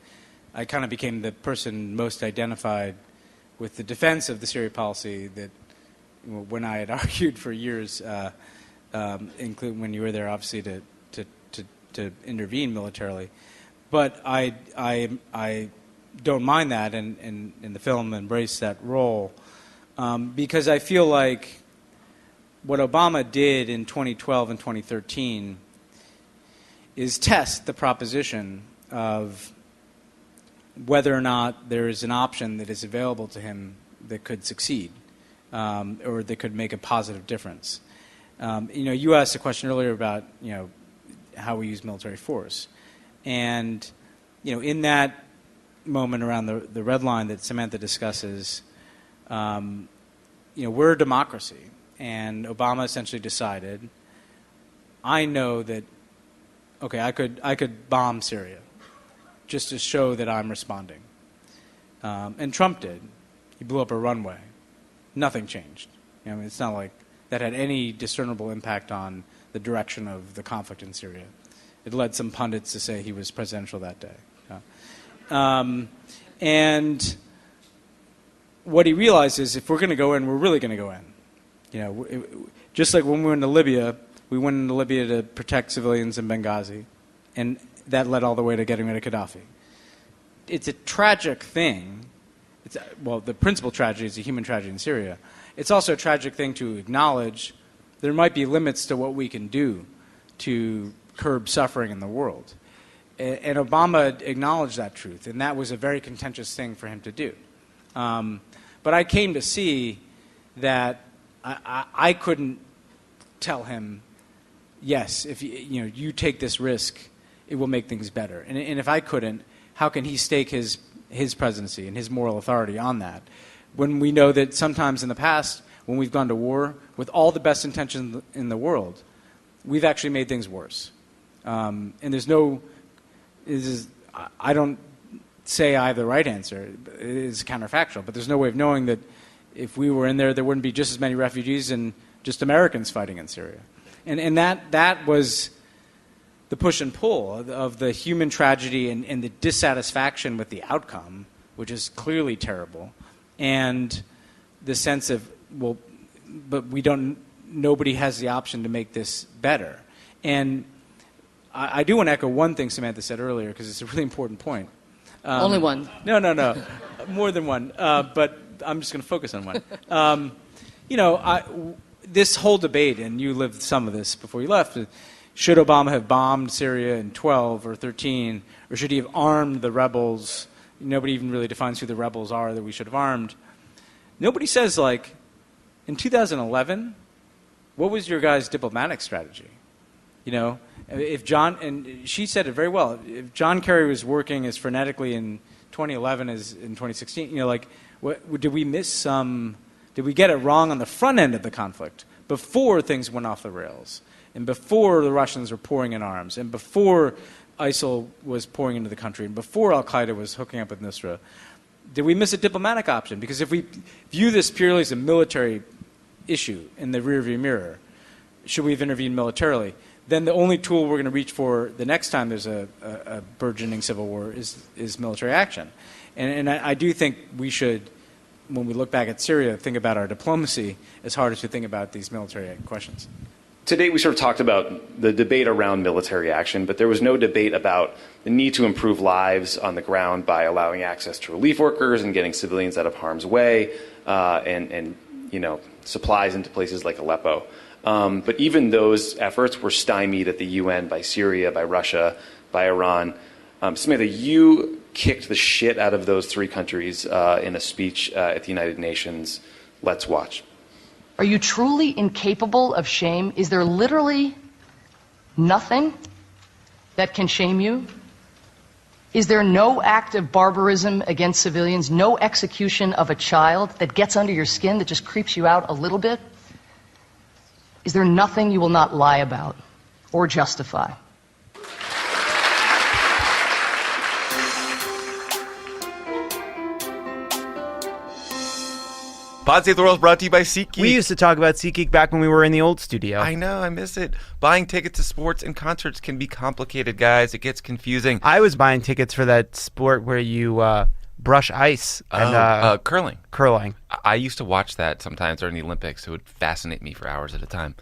S5: I kind of became the person most identified with the defense of the Syria policy that when I had argued for years, including when you were there, obviously, to intervene militarily. But I don't mind that, and in the film embrace that role, because I feel like what Obama did in 2012 and 2013 is test the proposition of whether or not there is an option that is available to him that could succeed, or that could make a positive difference. You asked a question earlier about how we use military force, and in that moment around the red line that Samantha discusses, we're a democracy. And Obama essentially decided, I know that, okay, I could bomb Syria just to show that I'm responding. And Trump did. He blew up a runway. Nothing changed. It's not like that had any discernible impact on the direction of the conflict in Syria. It led some pundits to say he was presidential that day. And what he realized is, if we're going to go in, we're really going to go in. Just like when we went to Libya to protect civilians in Benghazi, and that led all the way to getting rid of Gaddafi. It's a tragic thing. The principal tragedy is a human tragedy in Syria. It's also a tragic thing to acknowledge there might be limits to what we can do to curb suffering in the world. And Obama acknowledged that truth, and that was a very contentious thing for him to do. But I came to see that I couldn't tell him, yes, if you take this risk, it will make things better. And if I couldn't, how can he stake his presidency and his moral authority on that? When we know that sometimes in the past, when we've gone to war with all the best intentions in the world, we've actually made things worse. And I don't say I have the right answer. It is counterfactual, but there's no way of knowing that if we were in there, there wouldn't be just as many refugees and just Americans fighting in Syria. And that was the push and pull of the human tragedy and the dissatisfaction with the outcome, which is clearly terrible, and the sense of, but nobody has the option to make this better. And I do want to echo one thing Samantha said earlier, because it's a really important point.
S3: Only one.
S5: No. More than one. But I'm just going to focus on one. This whole debate, and you lived some of this before you left, should Obama have bombed Syria in 12 or 13, or should he have armed the rebels? Nobody even really defines who the rebels are that we should have armed. Nobody says, in 2011, what was your guys' diplomatic strategy? If John, and she said it very well, if John Kerry was working as frenetically in 2011 as in 2016, did we miss some, did we get it wrong on the front end of the conflict before things went off the rails, and before the Russians were pouring in arms, and before ISIL was pouring into the country, and before Al-Qaeda was hooking up with Nusra? Did we miss a diplomatic option? Because if we view this purely as a military issue in the rearview mirror, should we have intervened militarily? Then the only tool we're going to reach for the next time there's a burgeoning civil war is military action. And I do think we should, when we look back at Syria, think about our diplomacy as hard as we think about these military questions.
S10: to date, we sort of talked about the debate around military action, but there was no debate about the need to improve lives on the ground by allowing access to relief workers and getting civilians out of harm's way, and supplies into places like Aleppo. But even those efforts were stymied at the UN by Syria, by Russia, by Iran. Samantha, you kicked the shit out of those three countries in a speech at the United Nations. Let's watch.
S6: Are you truly incapable of shame? Is there literally nothing that can shame you? Is there no act of barbarism against civilians, no execution of a child that gets under your skin, that just creeps you out a little bit? Is there nothing you will not lie about or justify?
S1: Pod Save the World is brought to you by SeatGeek.
S2: We used to talk about SeatGeek back when we were in the old studio.
S1: I know, I miss it. Buying tickets to sports and concerts can be complicated, guys. It gets confusing.
S2: I was buying tickets for that sport where you brush ice. And,
S1: curling.
S2: Curling.
S1: I used to watch that sometimes during the Olympics. It would fascinate me for hours at a time.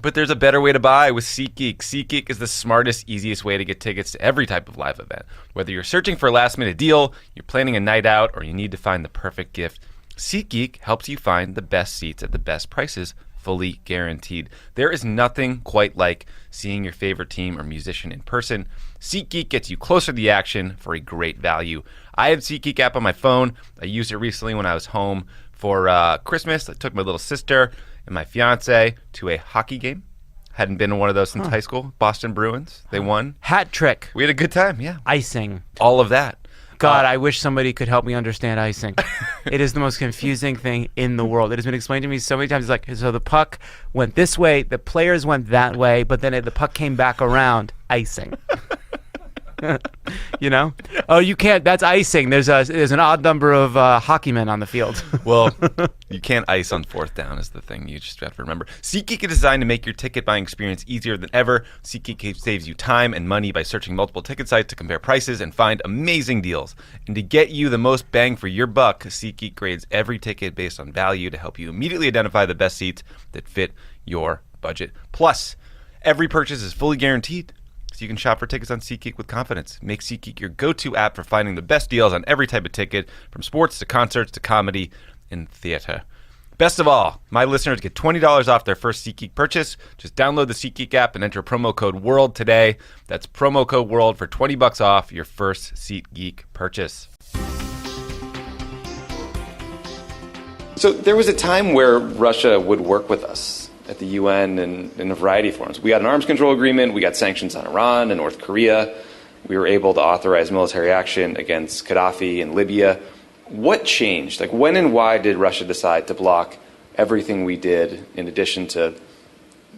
S1: But there's a better way to buy with SeatGeek. SeatGeek is the smartest, easiest way to get tickets to every type of live event. Whether you're searching for a last-minute deal, you're planning a night out, or you need to find the perfect gift, SeatGeek helps you find the best seats at the best prices, fully guaranteed. There is nothing quite like seeing your favorite team or musician in person. SeatGeek gets you closer to the action for a great value. I have SeatGeek app on my phone. I used it recently when I was home for Christmas. I took my little sister and my fiance to a hockey game. Hadn't been to one of those since high school. Boston Bruins. They won.
S2: Hat trick.
S1: We had a good time, yeah.
S2: Icing.
S1: All of that.
S2: God, I wish somebody could help me understand icing. It is the most confusing thing in the world. It has been explained to me so many times. It's like, so the puck went this way, the players went that way, but then the puck came back around. Icing. You know? Oh, you can't. That's icing. There's an odd number of hockey men on the field.
S1: Well, you can't ice on fourth down is the thing you just have to remember. SeatGeek is designed to make your ticket buying experience easier than ever. SeatGeek saves you time and money by searching multiple ticket sites to compare prices and find amazing deals. And to get you the most bang for your buck, SeatGeek grades every ticket based on value to help you immediately identify the best seats that fit your budget. Plus, every purchase is fully guaranteed, so you can shop for tickets on SeatGeek with confidence. Make SeatGeek your go-to app for finding the best deals on every type of ticket, from sports to concerts to comedy and theater. Best of all, my listeners get $20 off their first SeatGeek purchase. Just download the SeatGeek app and enter promo code WORLD today. That's promo code WORLD for $20 off your first SeatGeek purchase.
S10: So there was a time where Russia would work with us at the UN and in a variety of forms. We got an arms control agreement. We got sanctions on Iran and North Korea. We were able to authorize military action against Gaddafi in Libya. What changed? Like, when and why did Russia decide to block everything we did, in addition to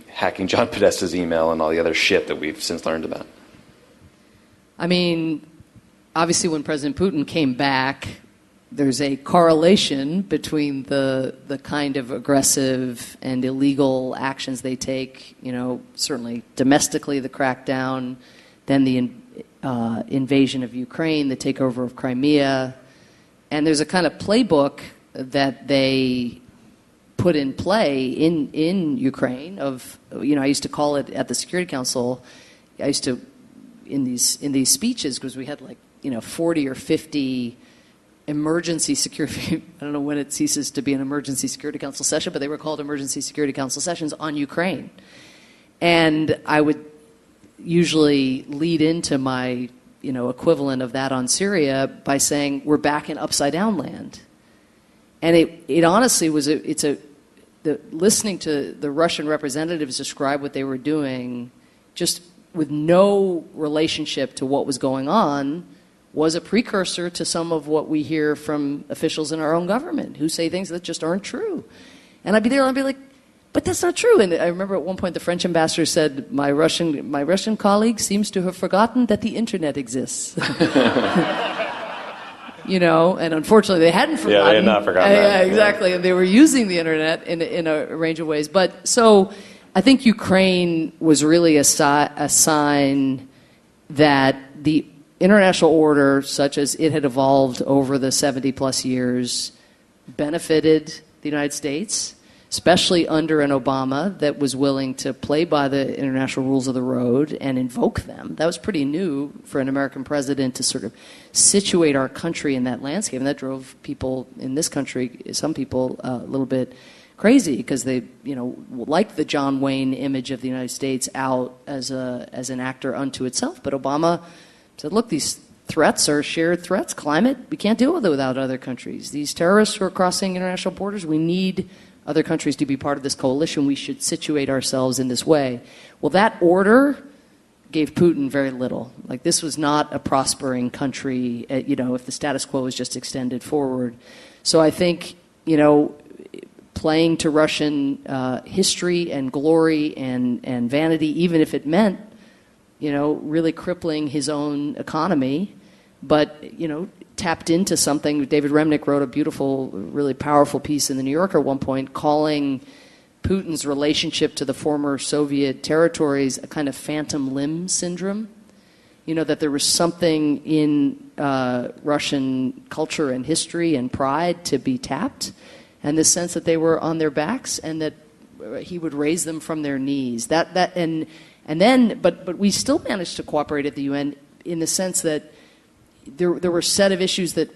S10: hacking John Podesta's email and all the other shit that we've since learned about?
S3: I mean, obviously when President Putin came back, there's a correlation between the kind of aggressive and illegal actions they take, certainly domestically, the crackdown, then the invasion of Ukraine, the takeover of Crimea. And there's a kind of playbook that they put in play in Ukraine of, I used to call it at the Security Council, I used to, in these speeches, because we had 40 or 50 emergency security, I don't know when it ceases to be an emergency Security Council session, but they were called emergency Security Council sessions on Ukraine. And I would usually lead into my, equivalent of that on Syria by saying, we're back in upside down land. And it honestly was, listening to the Russian representatives describe what they were doing, just with no relationship to what was going on, was a precursor to some of what we hear from officials in our own government who say things that just aren't true. And I'd be there and I'd be like, but that's not true. And I remember at one point the French ambassador said, my Russian colleague seems to have forgotten that the internet exists. And unfortunately they hadn't forgotten.
S10: Yeah, they had not forgotten that.
S3: Yeah, exactly. And they were using the internet in a range of ways. But so I think Ukraine was really a sign that the international order, such as it had evolved over the 70-plus years, benefited the United States, especially under an Obama that was willing to play by the international rules of the road and invoke them. That was pretty new for an American president to sort of situate our country in that landscape. And that drove people in this country, some people, a little bit crazy because they, liked the John Wayne image of the United States out as an actor unto itself. But Obama said, look, these threats are shared threats. Climate, we can't deal with it without other countries. These terrorists who are crossing international borders, we need other countries to be part of this coalition. We should situate ourselves in this way. Well, that order gave Putin very little. Like, this was not a prospering country, if the status quo was just extended forward. So I think, playing to Russian history and glory and vanity, even if it meant, really crippling his own economy, but, tapped into something. David Remnick wrote a beautiful, really powerful piece in the New Yorker at one point calling Putin's relationship to the former Soviet territories a kind of phantom limb syndrome. That there was something in Russian culture and history and pride to be tapped, and the sense that they were on their backs and that he would raise them from their knees. But we still managed to cooperate at the UN in the sense that there were a set of issues that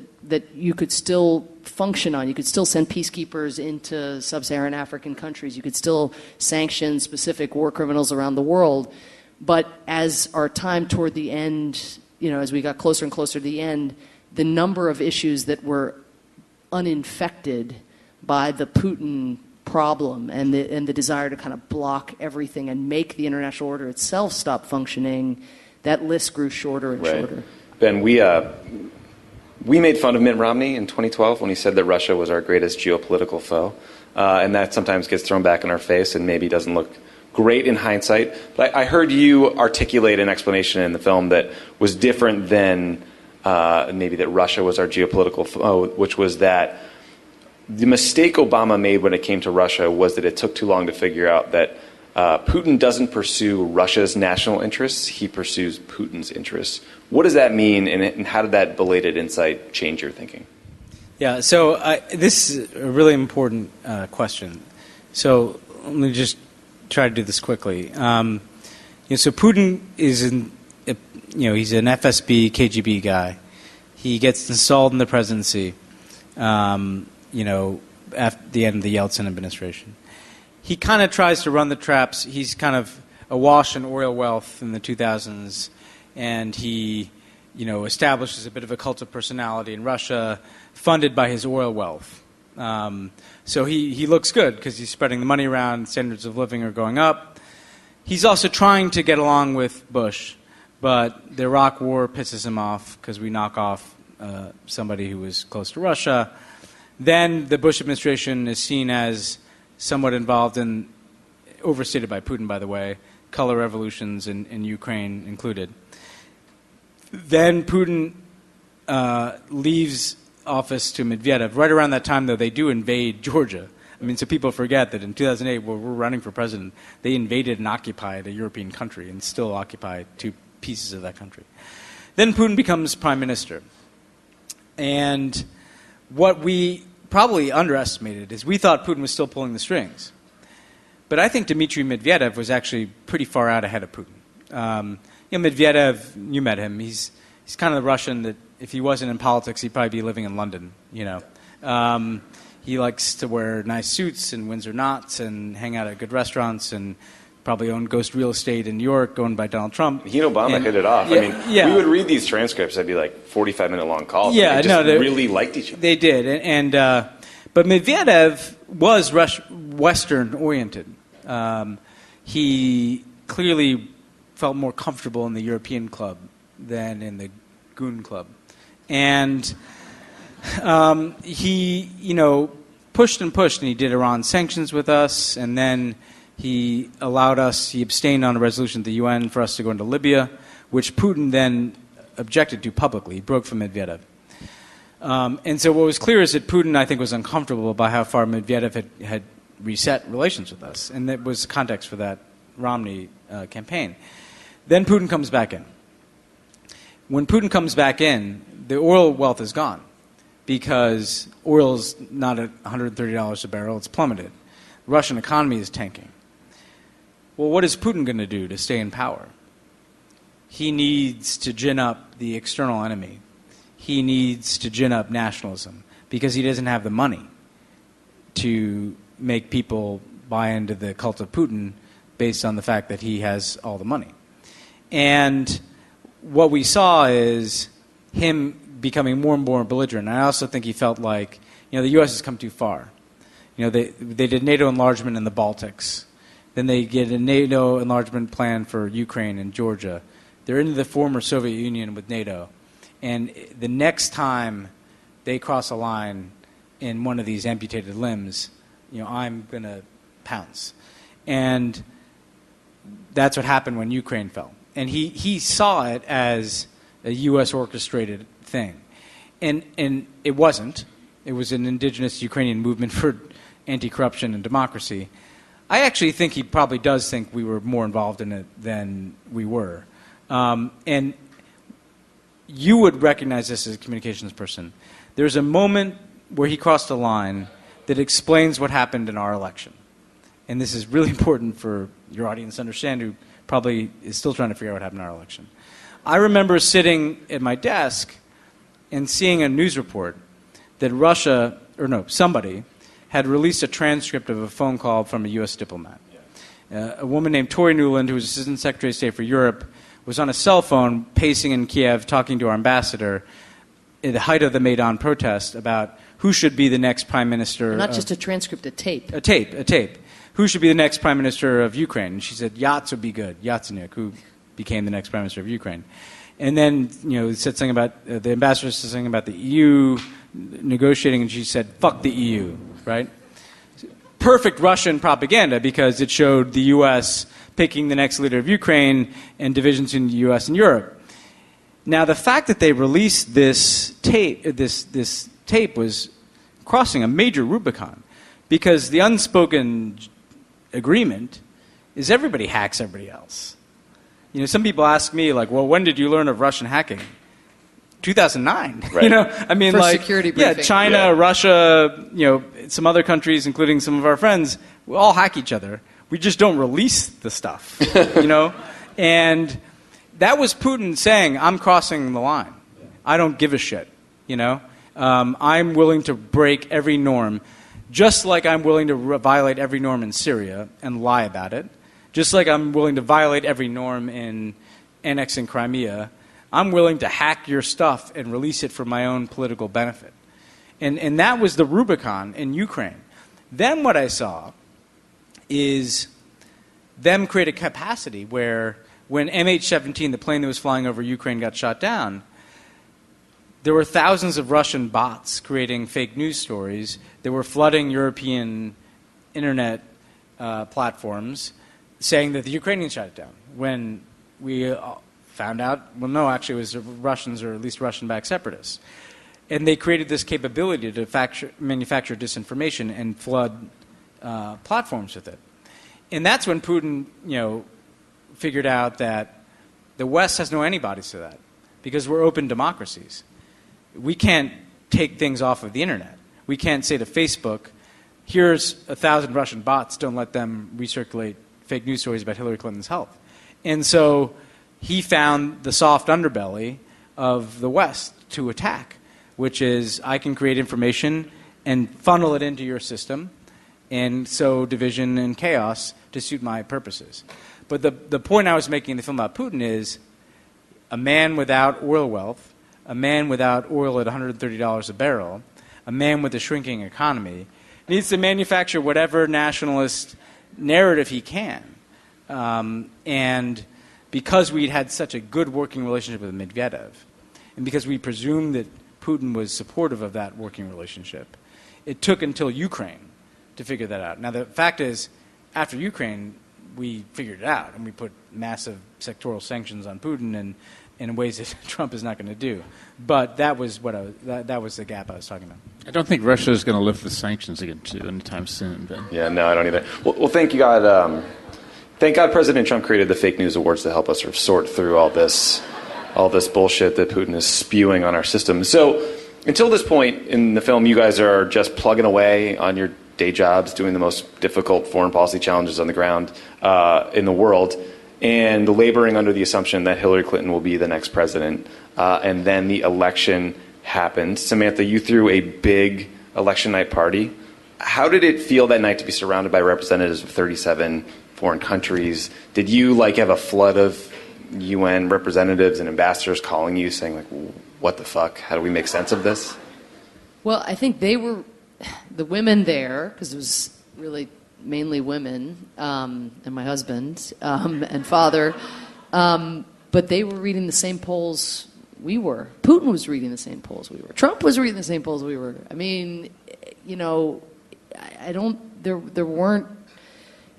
S3: you could still function on. You could still send peacekeepers into sub-Saharan African countries. You could still sanction specific war criminals around the world. But as our time toward the end, as we got closer and closer to the end, the number of issues that were uninfected by the Putin problem and the desire to kind of block everything and make the international order itself stop functioning, that list grew shorter and shorter.
S10: Ben, we made fun of Mitt Romney in 2012 when he said that Russia was our greatest geopolitical foe, and that sometimes gets thrown back in our face and maybe doesn't look great in hindsight. But I heard you articulate an explanation in the film that was different than maybe that Russia was our geopolitical foe, which was that the mistake Obama made when it came to Russia was that it took too long to figure out that Putin doesn't pursue Russia's national interests, he pursues Putin's interests. What does that mean, and how did that belated insight change your thinking?
S5: Yeah, so this is a really important question. So let me just try to do this quickly. So Putin is he's an FSB, KGB guy. He gets installed in the presidency, after the end of the Yeltsin administration. He kind of tries to run the traps. He's kind of awash in oil wealth in the 2000s, and he, establishes a bit of a cult of personality in Russia, funded by his oil wealth. So he looks good because he's spreading the money around, standards of living are going up. He's also trying to get along with Bush, but the Iraq War pisses him off because we knock off somebody who was close to Russia. Then the Bush administration is seen as somewhat involved in, overstated by Putin, by the way, color revolutions in Ukraine included. Then Putin leaves office to Medvedev. Right around that time, though, they do invade Georgia. So people forget that in 2008, when we're running for president, they invaded and occupied a European country and still occupy two pieces of that country. Then Putin becomes prime minister. And what we probably underestimated is we thought Putin was still pulling the strings. But I think Dmitry Medvedev was actually pretty far out ahead of Putin. Medvedev, you met him. He's kind of the Russian that if he wasn't in politics, he'd probably be living in London. He likes to wear nice suits and Windsor knots and hang out at good restaurants and probably own ghost real estate in New York owned by Donald Trump.
S10: He and Obama hit it off.
S5: Yeah,
S10: we would read these transcripts. They'd be like 45-minute long calls.
S5: Yeah,
S10: they really liked each other.
S5: They did. But Medvedev was Western-oriented. He clearly felt more comfortable in the European club than in the Goon club. And he, pushed and pushed, and he did Iran sanctions with us, and then he abstained on a resolution at the UN for us to go into Libya, which Putin then objected to publicly. He broke from Medvedev. And so what was clear is that Putin, I think, was uncomfortable by how far Medvedev had reset relations with us, and that was the context for that Romney campaign. Then Putin comes back in. When Putin comes back in, the oil wealth is gone because oil's not at $130 a barrel, it's plummeted. Russian economy is tanking. Well, what is Putin going to do to stay in power? He needs to gin up the external enemy. He needs to gin up nationalism because he doesn't have the money to make people buy into the cult of Putin based on the fact that he has all the money. And what we saw is him becoming more and more belligerent. And I also think he felt like, the U.S. has come too far. They did NATO enlargement in the Baltics. Then they get a NATO enlargement plan for Ukraine and Georgia. They're into the former Soviet Union with NATO. And the next time they cross a line in one of these amputated limbs, I'm going to pounce. And that's what happened when Ukraine fell. And he saw it as a U.S. orchestrated thing. And it wasn't. It was an indigenous Ukrainian movement for anti-corruption and democracy. I actually think he probably does think we were more involved in it than we were. And you would recognize this as a communications person. There's a moment where he crossed a line that explains what happened in our election. And this is really important for your audience to understand, who probably is still trying to figure out what happened in our election. I remember sitting at my desk and seeing a news report that somebody had released a transcript of a phone call from a U.S. diplomat. A woman named Tori Nuland, who was Assistant Secretary of State for Europe, was on a cell phone pacing in Kiev talking to our ambassador at the height of the Maidan protest about who should be the next prime minister.
S3: Not just a transcript, a tape.
S5: A tape. Who should be the next prime minister of Ukraine? And she said, Yats would be good. Yatsenyuk, who became the next prime minister of Ukraine. And then, said something about, the ambassador said something about the EU negotiating, and she said, fuck the EU, right? Perfect Russian propaganda, because it showed the U.S. picking the next leader of Ukraine and divisions in the U.S. and Europe. Now, the fact that they released this tape was crossing a major Rubicon, because the unspoken agreement is everybody hacks everybody else. Some people ask me, like, well, when did you learn of Russian hacking? 2009.
S3: Right. For security briefing.
S5: China, Russia, some other countries, including some of our friends, we all hack each other. We just don't release the stuff, And that was Putin saying, I'm crossing the line. I don't give a shit, I'm willing to break every norm, just like I'm willing to violate every norm in Syria and lie about it, just like I'm willing to violate every norm in annexing Crimea. I'm willing to hack your stuff and release it for my own political benefit. And that was the Rubicon in Ukraine. Then what I saw is them create a capacity where when MH17, the plane that was flying over Ukraine, got shot down, there were thousands of Russian bots creating fake news stories that were flooding European internet platforms saying that the Ukrainians shot it down. When we found out, well, no, actually it was Russians, or at least Russian-backed separatists. And they created this capability to manufacture disinformation and flood platforms with it. And that's when Putin, figured out that the West has no antibodies to that, because we're open democracies. We can't take things off of the internet. We can't say to Facebook, here's 1,000 Russian bots, don't let them recirculate fake news stories about Hillary Clinton's health. And so he found the soft underbelly of the West to attack, which is, I can create information and funnel it into your system and sow division and chaos to suit my purposes. But the point I was making in the film about Putin is a man without oil wealth, a man without oil at $130 a barrel, a man with a shrinking economy, needs to manufacture whatever nationalist narrative he can. And because we'd had such a good working relationship with Medvedev, and because we presumed that Putin was supportive of that working relationship, it took until Ukraine to figure that out. Now, the fact is, after Ukraine, we figured it out, and we put massive sectoral sanctions on Putin and in ways that Trump is not going to do. But that was that was the gap I was talking about.
S4: I don't think Russia is going to lift the sanctions again anytime soon, Ben.
S10: Yeah, no, I don't either. Well, thank you, God. Thank God President Trump created the fake news awards to help us sort of sort through all this bullshit that Putin is spewing on our system. So until this point in the film, you guys are just plugging away on your day jobs, doing the most difficult foreign policy challenges on the ground in the world, and laboring under the assumption that Hillary Clinton will be the next president. And then the election happened. Samantha, you threw a big election night party. How did it feel that night to be surrounded by representatives of 37 foreign countries? Did you have a flood of UN representatives and ambassadors calling you saying what the fuck? How do we make sense of this?
S3: Well, I think they were, the women there, because it was really mainly women, and my husband and father, but they were reading the same polls we were. Putin was reading the same polls we were. Trump was reading the same polls we were. I mean, there weren't,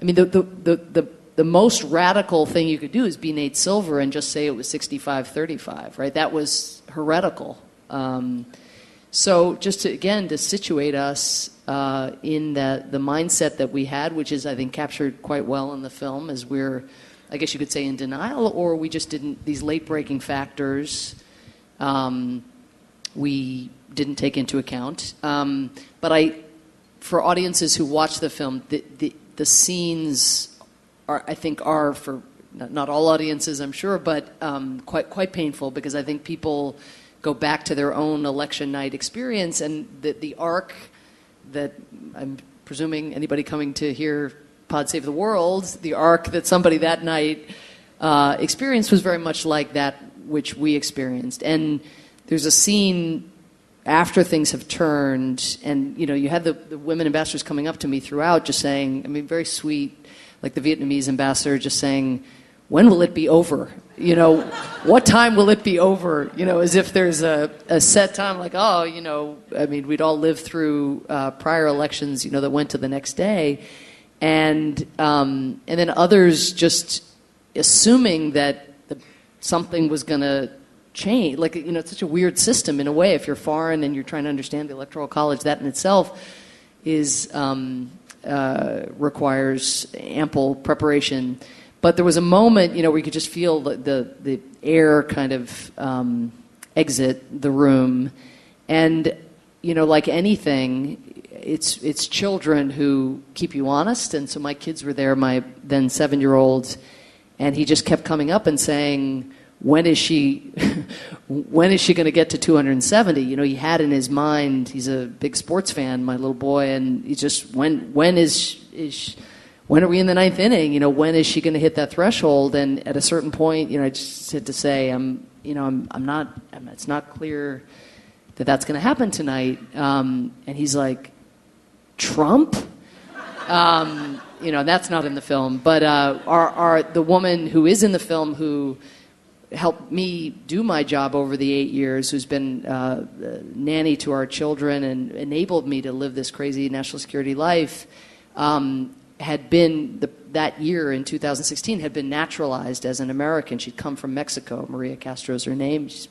S3: I mean, the most radical thing you could do is be Nate Silver and just say it was 65-35, right? That was heretical. So just to situate us in the mindset that we had, which is, I think, captured quite well in the film, as we're, I guess you could say, in denial, or we just didn't, these late-breaking factors we didn't take into account. But for audiences who watch the film, the scenes are for not all audiences, I'm sure, but quite painful, because I think people go back to their own election night experience, and the arc that I'm presuming anybody coming to hear Pod Save the World, the arc that somebody that night experienced was very much like that which we experienced. And there's a scene after things have turned, and you had the women ambassadors coming up to me throughout just saying, I mean, very sweet, like the Vietnamese ambassador just saying, when will it be over? What time will it be over? As if there's a set time, like, I mean, we'd all lived through prior elections, that went to the next day. And then others just assuming that something was going to change. Like, it's such a weird system in a way. If you're foreign and you're trying to understand the Electoral College, that in itself is requires ample preparation. But there was a moment, where you could just feel the air kind of exit the room. And, like anything, it's children who keep you honest. And so my kids were there, my then 7-year-old, and he just kept coming up and saying, when is she going to get to 270? He had in his mind, he's a big sports fan, my little boy, and he just, when are we in the ninth inning? When is she going to hit that threshold? And at a certain point, I just had to say, it's not clear that that's going to happen tonight. And he's like, Trump? That's not in the film. But the woman who is in the film, who helped me do my job over the 8 years, who's been nanny to our children and enabled me to live this crazy national security life, had been, that year in 2016, had been naturalized as an American. She'd come from Mexico. Maria Castro is her name. She's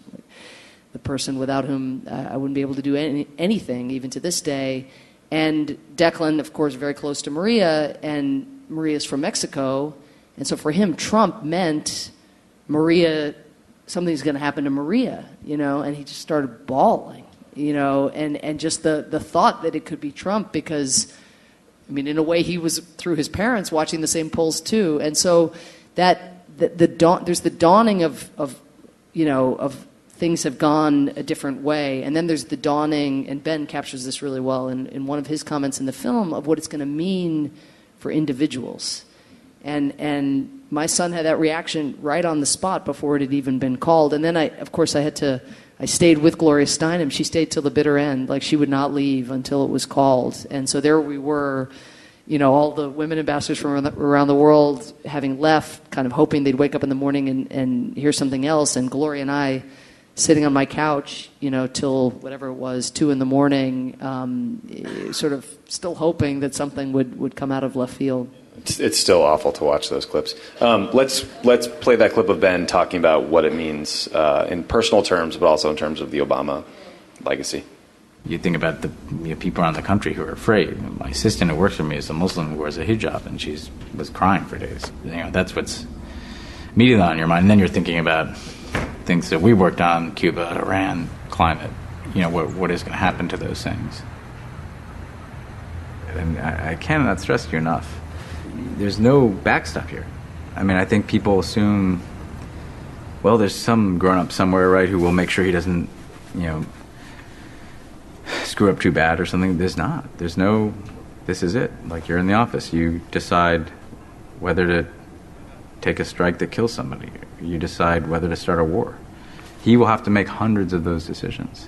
S3: the person without whom I wouldn't be able to do anything, even to this day. And Declan, of course, very close to Maria, and Maria's from Mexico. And so for him, Trump meant Maria, something's going to happen to Maria, and he just started bawling, and just the thought that it could be Trump, because, I mean, in a way, he was, through his parents, watching the same polls too. And so there's the dawning of things have gone a different way. And then there's the dawning, and Ben captures this really well in one of his comments in the film, of what it's going to mean for individuals. And my son had that reaction right on the spot before it had even been called. And then I stayed with Gloria Steinem. She stayed till the bitter end. Like, she would not leave until it was called. And so there we were, all the women ambassadors from around the world having left, kind of hoping they'd wake up in the morning and hear something else. And Gloria and I sitting on my couch, till whatever it was, 2 a.m, sort of still hoping that something would come out of left field.
S10: It's still awful to watch those clips. Let's play that clip of Ben talking about what it means in personal terms, but also in terms of the Obama legacy.
S9: You think about the people around the country who are afraid. My assistant who works for me is a Muslim who wears a hijab, and she was crying for days. That's what's immediately on your mind. And then you're thinking about things that we worked on, Cuba, Iran, climate. What is going to happen to those things? and I cannot stress to you enough, there's no backstop here. I mean, I think people assume, well, there's some grown-up somewhere, right, who will make sure he doesn't, screw up too bad or something. There's not. There's no, this is it. Like, you're in the office. You decide whether to take a strike that kills somebody. You decide whether to start a war. He will have to make hundreds of those decisions.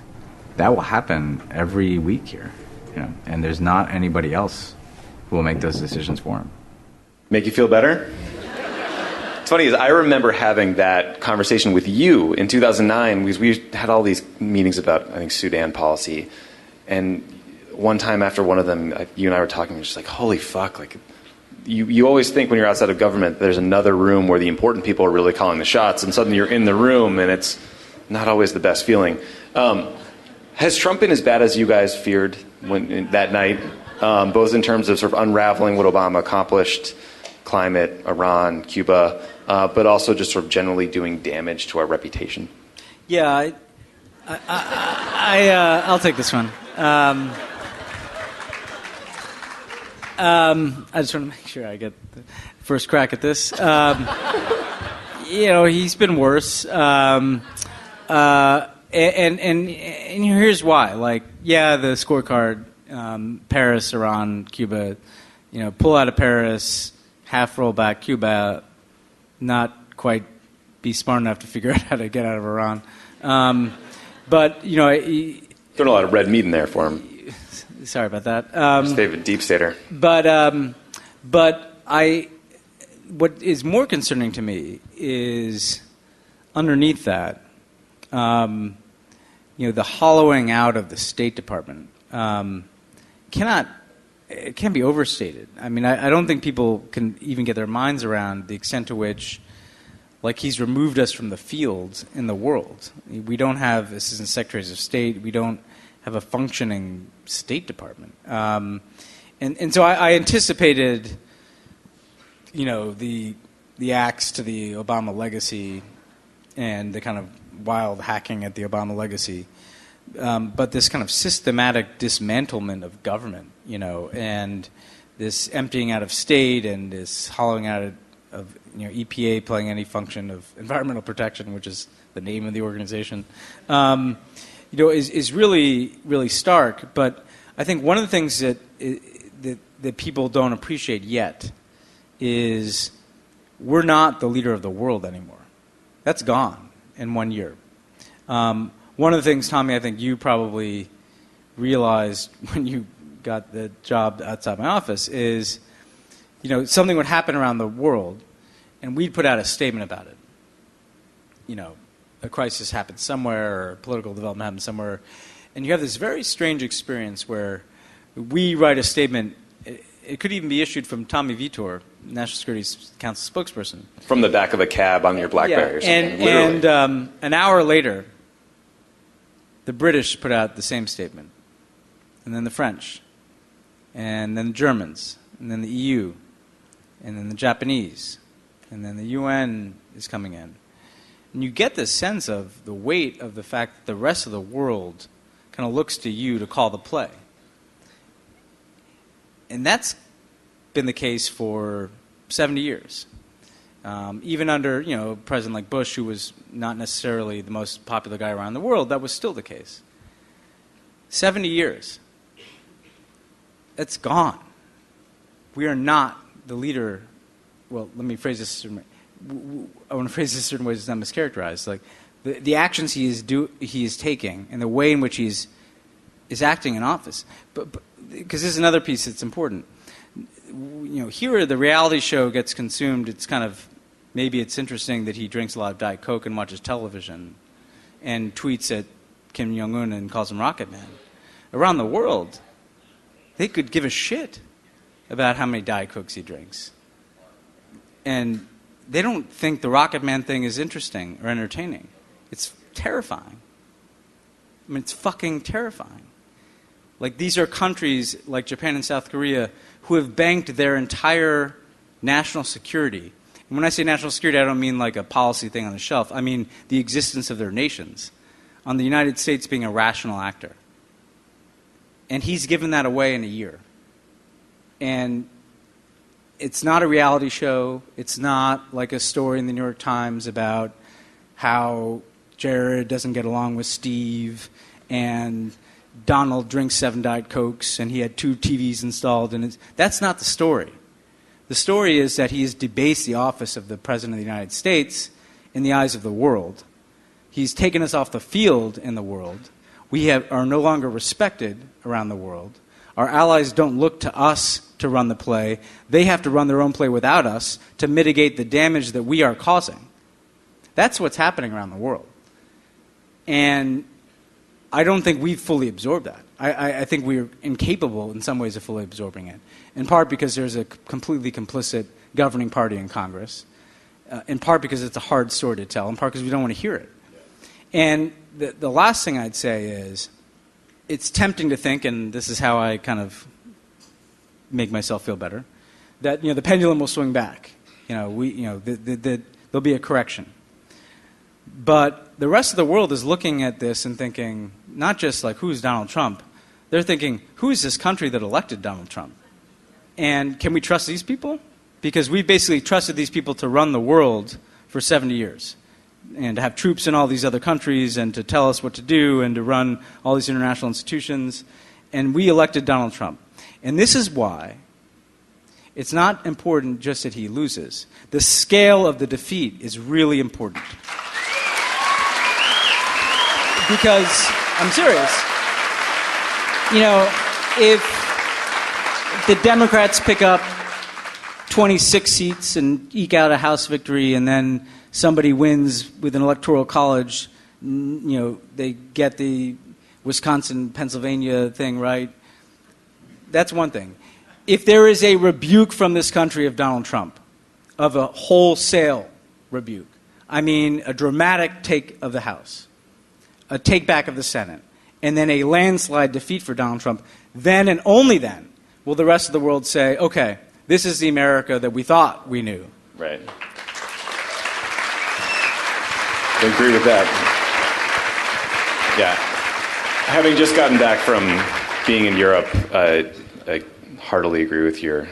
S9: That will happen every week here, and there's not anybody else who will make those decisions for him.
S10: Make you feel better? It's funny, is I remember having that conversation with you in 2009. We had all these meetings about, I think, Sudan policy. And one time after one of them, you and I were talking, we were just like, holy fuck, like, you always think when you're outside of government, there's another room where the important people are really calling the shots, and suddenly you're in the room, and it's not always the best feeling. Has Trump been as bad as you guys feared that night, both in terms of sort of unraveling what Obama accomplished, climate, Iran, Cuba, but also just sort of generally doing damage to our reputation?
S5: Yeah, I'll take this one. I just want to make sure I get the first crack at this. He's been worse. And here's why. Like, yeah, the scorecard, Paris, Iran, Cuba, pull out of Paris, half roll back Cuba, not quite be smart enough to figure out how to get out of Iran. But,
S10: throwing a lot of red meat in there for him.
S5: Sorry about that.
S10: David, deep stater.
S5: But what is more concerning to me is underneath that, the hollowing out of the State Department can't be overstated. I mean, I don't think people can even get their minds around the extent to which, like, he's removed us from the field in the world. We don't have assistant secretaries of state. We don't have a functioning State Department. And so I anticipated, the axe to the Obama legacy and the kind of wild hacking at the Obama legacy, but this kind of systematic dismantlement of government, and this emptying out of state and this hollowing out of EPA playing any function of environmental protection, which is the name of the organization, is really, really stark. But I think one of the things that people don't appreciate yet is we're not the leader of the world anymore. That's gone in 1 year. One of the things, Tommy, I think you probably realized when you got the job outside my office is, something would happen around the world, and we'd put out a statement about it. A crisis happened somewhere, or political development happened somewhere, and you have this very strange experience where we write a statement. It could even be issued from Tommy Vietor, National Security Council spokesperson. From the back of a cab on your BlackBerry or something. And an hour later, the British put out the same statement, and then the French, and then the Germans, and then the EU, and then the Japanese, and then the UN is coming in. And you get this sense of the weight of the fact that the rest of the world kind of looks to you to call the play. And that's been the case for 70 years. Even under, a president like Bush, who was not necessarily the most popular guy around the world, that was still the case. 70 years. It's gone. We are not the leader. Well, let me phrase this. I want to phrase this a certain way so it's not mischaracterized. Like the actions he is taking and the way in which he's acting in office. But because this is another piece that's important. Here the reality show gets consumed. It's kind of, maybe it's interesting that he drinks a lot of Diet Coke and watches television and tweets at Kim Jong-un and calls him Rocket Man. Around the world, they could give a shit about how many Diet Cokes he drinks. And they don't think the Rocket Man thing is interesting or entertaining. It's terrifying. I mean, it's fucking terrifying. Like, these are countries like Japan and South Korea who have banked their entire national security. And when I say national security, I don't mean like a policy thing on the shelf. I mean the existence of their nations on the United States being a rational actor. And he's given that away in a year. And it's not a reality show. It's not like a story in the New York Times about how Jared doesn't get along with Steve and Donald drinks 7 Diet Cokes and he had 2 TVs installed. And that's not the story. The story is that he has debased the office of the President of the United States in the eyes of the world. He's taken us off the field in the world. We are no longer respected around the world. Our allies don't look to us to run the play. They have to run their own play without us to mitigate the damage that we are causing. That's what's happening around the world. And I don't think we've fully absorbed that. I think we're incapable in some ways of fully absorbing it, in part because there's a completely complicit governing party in Congress, in part because it's a hard story to tell, in part because we don't want to hear it. And the last thing I'd say is it's tempting to think, and this is how I kind of make myself feel better, that the pendulum will swing back. There'll be a correction. But the rest of the world is looking at this and thinking, not just like, who's Donald Trump? They're thinking, who is this country that elected Donald Trump? And can we trust these people? Because we've basically trusted these people to run the world for 70 years and to have troops in all these other countries and to tell us what to do and to run all these international institutions. And we elected Donald Trump. And this is why it's not important just that he loses. The scale of the defeat is really important. Because, I'm serious, if the Democrats pick up 26 seats and eke out a House victory and then somebody wins with an electoral college, they get the Wisconsin-Pennsylvania thing right, that's one thing. If there is a rebuke from this country of Donald Trump, of a wholesale rebuke, I mean a dramatic take of the House, a take back of the Senate, and then a landslide defeat for Donald Trump, then and only then will the rest of the world say, okay, this is the America that we thought we knew.
S10: Right. I agree with that. Yeah. Having just gotten back from being in Europe, I heartily agree with your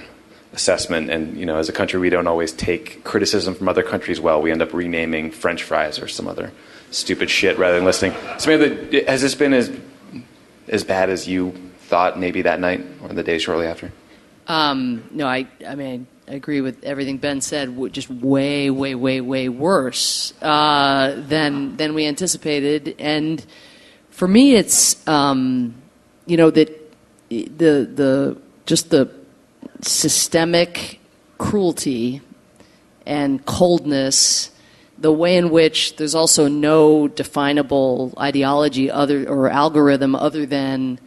S10: assessment. And, as a country, we don't always take criticism from other countries well. We end up renaming French fries or some other stupid shit rather than listening. Samantha, has this been as bad as you thought maybe that night or the day shortly after?
S3: No, I agree with everything Ben said. Just way, way, way, way worse than we anticipated. And for me, it's that the systemic cruelty and coldness, the way in which there's also no definable ideology or algorithm other than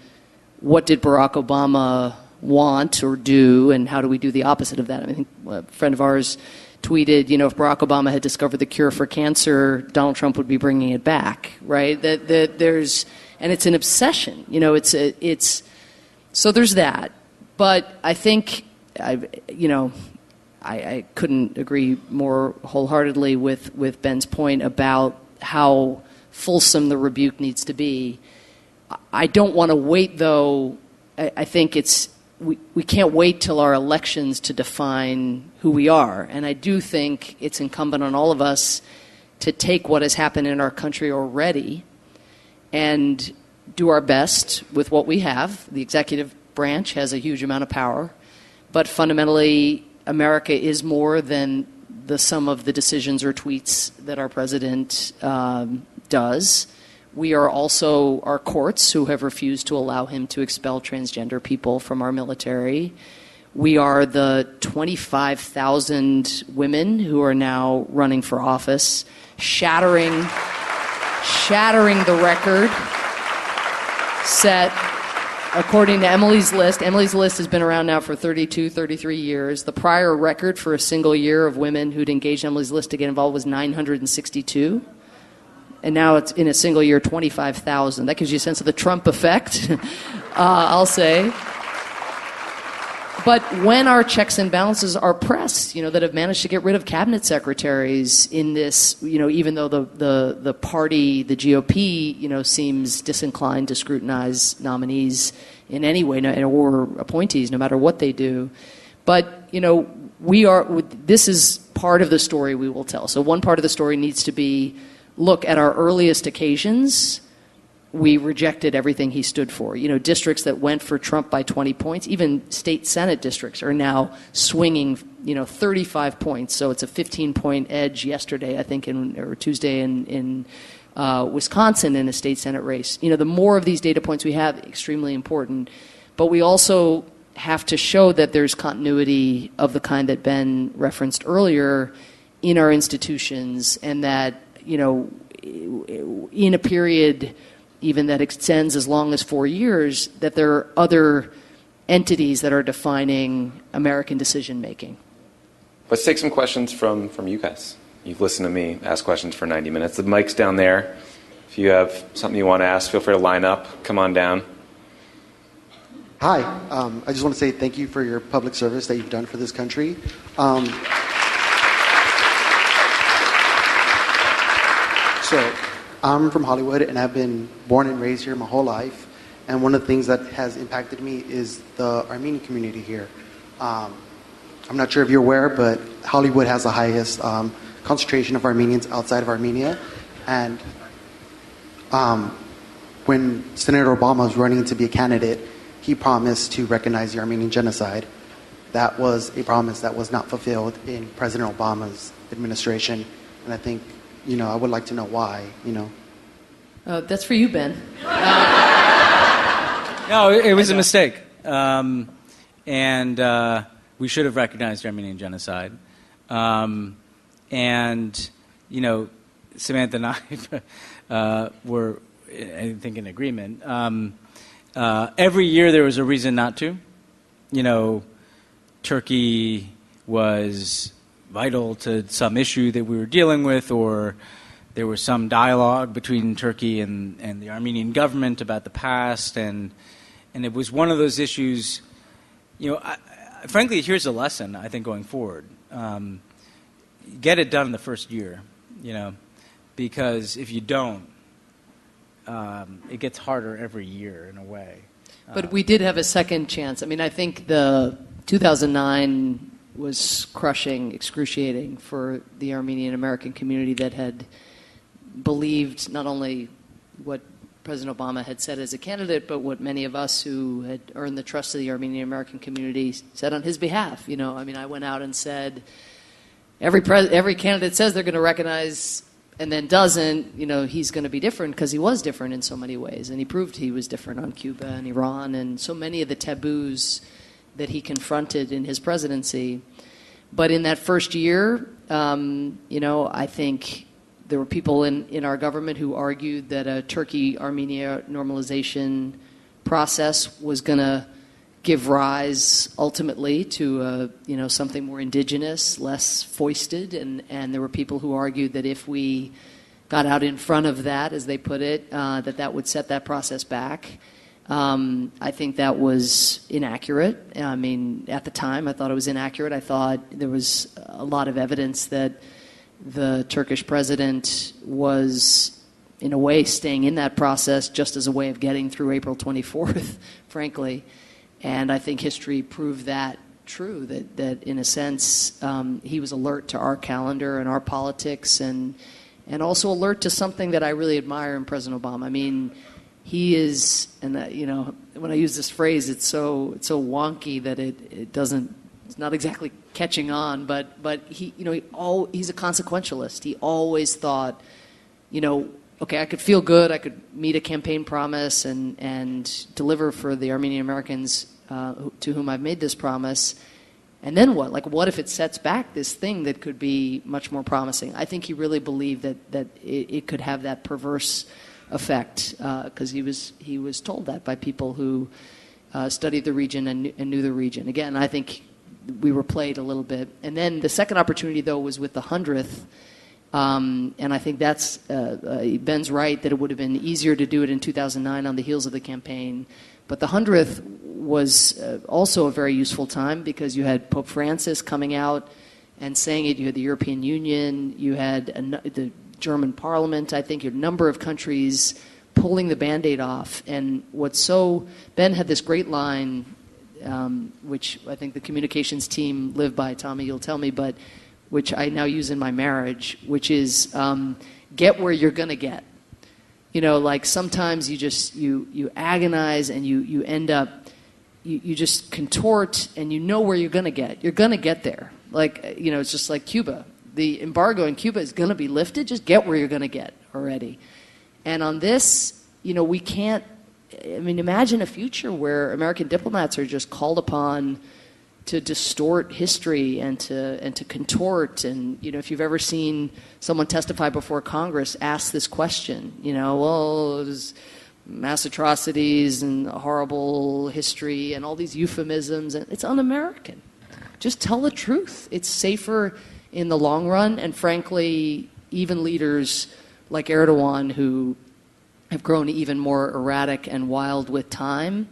S3: what did Barack Obama want or do, and how do we do the opposite of that? I think a friend of ours tweeted, if Barack Obama had discovered the cure for cancer, Donald Trump would be bringing it back, right? That there's, and it's an obsession, so there's that. But I think, I couldn't agree more wholeheartely with Ben's point about how fulsome the rebuke needs to be. I don't want to wait, though. I think we can't wait till our elections to define who we are. And I do think it's incumbent on all of us to take what has happened in our country already and do our best with what we have. The executive branch has a huge amount of power, but fundamentally, America is more than the sum of the decisions or tweets that our president does. We are also our courts, who have refused to allow him to expel transgender people from our military. We are the 25,000 women who are now running for office, shattering the record set according to Emily's List. Emily's List has been around now for 32, 33 years. The prior record for a single year of women who'd engaged Emily's List to get involved was 962. And now it's in a single year, 25,000. That gives you a sense of the Trump effect, I'll say. But when our checks and balances are pressed, that have managed to get rid of cabinet secretaries in this, even though the party, the GOP, seems disinclined to scrutinize nominees in any way, or appointees, no matter what they do. But, this is part of the story we will tell. So one part of the story needs to be, look, at our earliest occasions, we rejected everything he stood for. Districts that went for Trump by 20 points, even state Senate districts are now swinging, 35 points. So it's a 15-point edge yesterday, I think, or Tuesday in Wisconsin in a state Senate race. The more of these data points we have, extremely important. But we also have to show that there's continuity of the kind that Ben referenced earlier in our institutions, and that, in a period even that extends as long as 4 years, that there are other entities that are defining American decision-making.
S10: Let's take some questions from you guys. You've listened to me ask questions for 90 minutes. The mic's down there. If you have something you want to ask, feel free to line up. Come on down.
S12: Hi. I just want to say thank you for your public service that you've done for this country. So I'm from Hollywood, and I've been born and raised here my whole life. And one of the things that has impacted me is the Armenian community here. I'm not sure if you're aware, but Hollywood has the highest concentration of Armenians outside of Armenia. And when Senator Obama was running to be a candidate, he promised to recognize the Armenian genocide. That was a promise that was not fulfilled in President Obama's administration. And I think, I would like to know why,
S3: That's for you, Ben.
S5: No, it was a mistake. And we should have recognized the Armenian genocide. And, Samantha and I were, I think, in agreement. Every year there was a reason not to. Turkey was vital to some issue that we were dealing with, or there was some dialogue between Turkey and the Armenian government about the past, and it was one of those issues. Frankly, here's a lesson, I think, going forward. Get it done in the first year, because if you don't, it gets harder every year in a way.
S3: But we did have a second chance. I think the 2009 was crushing, excruciating for the Armenian American community that had believed not only what President Obama had said as a candidate, but what many of us who had earned the trust of the Armenian American community said on his behalf. I went out and said, every candidate says they're going to recognize and then doesn't, he's going to be different, because he was different in so many ways. And he proved he was different on Cuba and Iran and so many of the taboos that he confronted in his presidency. But in that first year, I think there were people in our government who argued that a Turkey-Armenia normalization process was going to give rise ultimately to something more indigenous, less foisted, and there were people who argued that if we got out in front of that, as they put it, that would set that process back. I think that was inaccurate. At the time, I thought it was inaccurate. I thought there was a lot of evidence that the Turkish president was, in a way, staying in that process just as a way of getting through April 24th, frankly. And I think history proved that true, that in a sense, he was alert to our calendar and our politics, and also alert to something that I really admire in President Obama. He is, and when I use this phrase, it's so wonky that it's not exactly catching on, but he's a consequentialist. He always thought, okay, I could feel good, I could meet a campaign promise and deliver for the Armenian Americans to whom I've made this promise, and then what? What if it sets back this thing that could be much more promising? I think he really believed that it could have that perverse effect, because he was told that by people who studied the region and knew the region. Again, I think we were played a little bit. And then the second opportunity, though, was with the 100th. And I think that's, Ben's right, that it would have been easier to do it in 2009 on the heels of the campaign. But the 100th was also a very useful time, because you had Pope Francis coming out and saying it. You had the European Union. You had the German Parliament. I think you had a number of countries pulling the Band-Aid off. And Ben had this great line, which I think the communications team live by, Tommy, you'll tell me, but which I now use in my marriage, which is get where you're going to get. Like sometimes you agonize and you end up, you just contort and you know where you're going to get. You're going to get there. Like, it's just like Cuba. The embargo in Cuba is going to be lifted. Just get where you're going to get already. And on this, we can't, imagine a future where American diplomats are just called upon to distort history and to contort. And, if you've ever seen someone testify before Congress, ask this question, there's mass atrocities and horrible history and all these euphemisms, and it's un-American. Just tell the truth. It's safer in the long run, and frankly, even leaders like Erdogan, who have grown even more erratic and wild with time,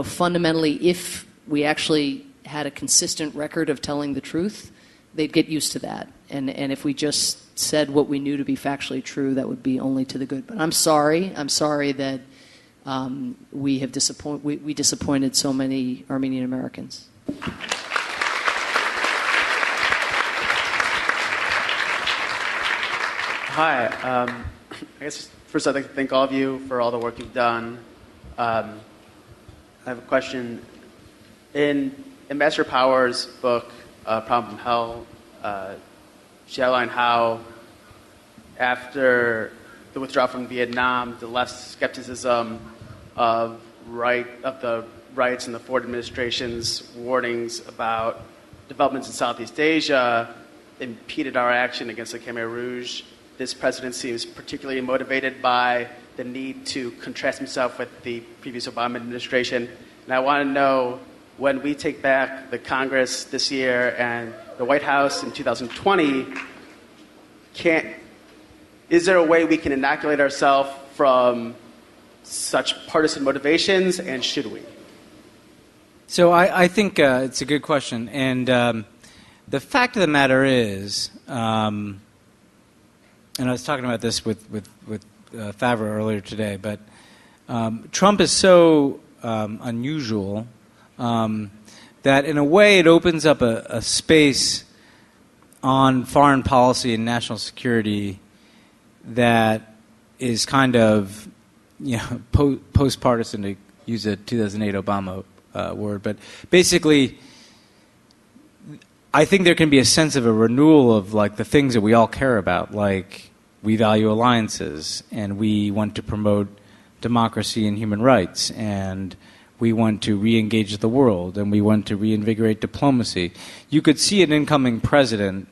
S3: fundamentally, if we actually had a consistent record of telling the truth, they'd get used to that. And if we just said what we knew to be factually true, that would be only to the good. But I'm sorry that we disappointed so many Armenian Americans.
S13: Hi. I guess first I'd like to thank all of you for all the work you've done. I have a question. In Ambassador Power's book, Problem from Hell, she outlined how after the withdrawal from Vietnam, the left's skepticism of the rights and the Ford administration's warnings about developments in Southeast Asia impeded our action against the Khmer Rouge. This presidency is particularly motivated by the need to contrast himself with the previous Obama administration. And I want to know, when we take back the Congress this year and the White House in 2020, is there a way we can inoculate ourselves from such partisan motivations, and should we?
S5: So I think it's a good question. And the fact of the matter is, and I was talking about this with Favreau earlier today, but Trump is so unusual that in a way it opens up a space on foreign policy and national security that is kind of, post-partisan, to use a 2008 Obama word. But basically, I think there can be a sense of a renewal of the things that we all care about, like we value alliances and we want to promote democracy and human rights, and we want to re-engage the world, and we want to reinvigorate diplomacy. You could see an incoming president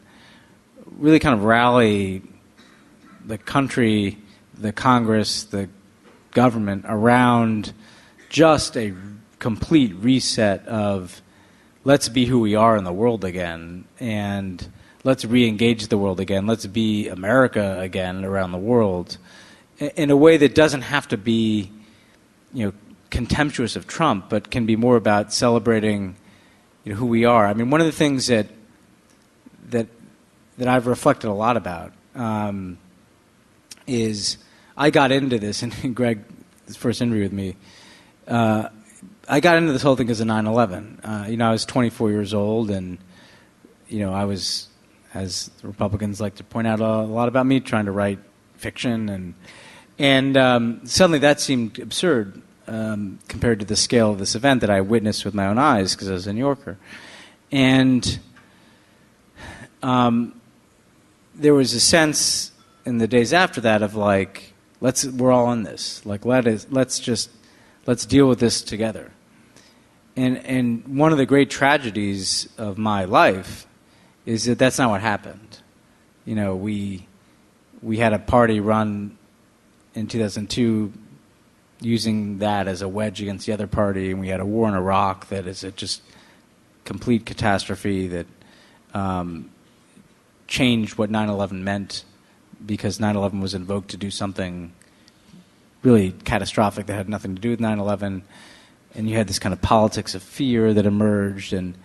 S5: really kind of rally the country, the Congress, the government around just a complete reset of let's be who we are in the world again, and let's re-engage the world again. Let's be America again around the world in a way that doesn't have to be, contemptuous of Trump, but can be more about celebrating, who we are. I mean, one of the things that I've reflected a lot about is I got into this, and Greg, his first interview with me, I got into this whole thing because of 9/11. I was 24 years old, and I was, as the Republicans like to point out a lot about me, trying to write fiction, and suddenly that seemed absurd compared to the scale of this event that I witnessed with my own eyes because I was a New Yorker. And there was a sense in the days after that of we're all in this. Let's deal with this together. And one of the great tragedies of my life is that that's not what happened. We had a party run in 2002 using that as a wedge against the other party, and we had a war in Iraq that is a just complete catastrophe that changed what 9/11 meant, because 9/11 was invoked to do something really catastrophic that had nothing to do with 9/11, and you had this kind of politics of fear that emerged, and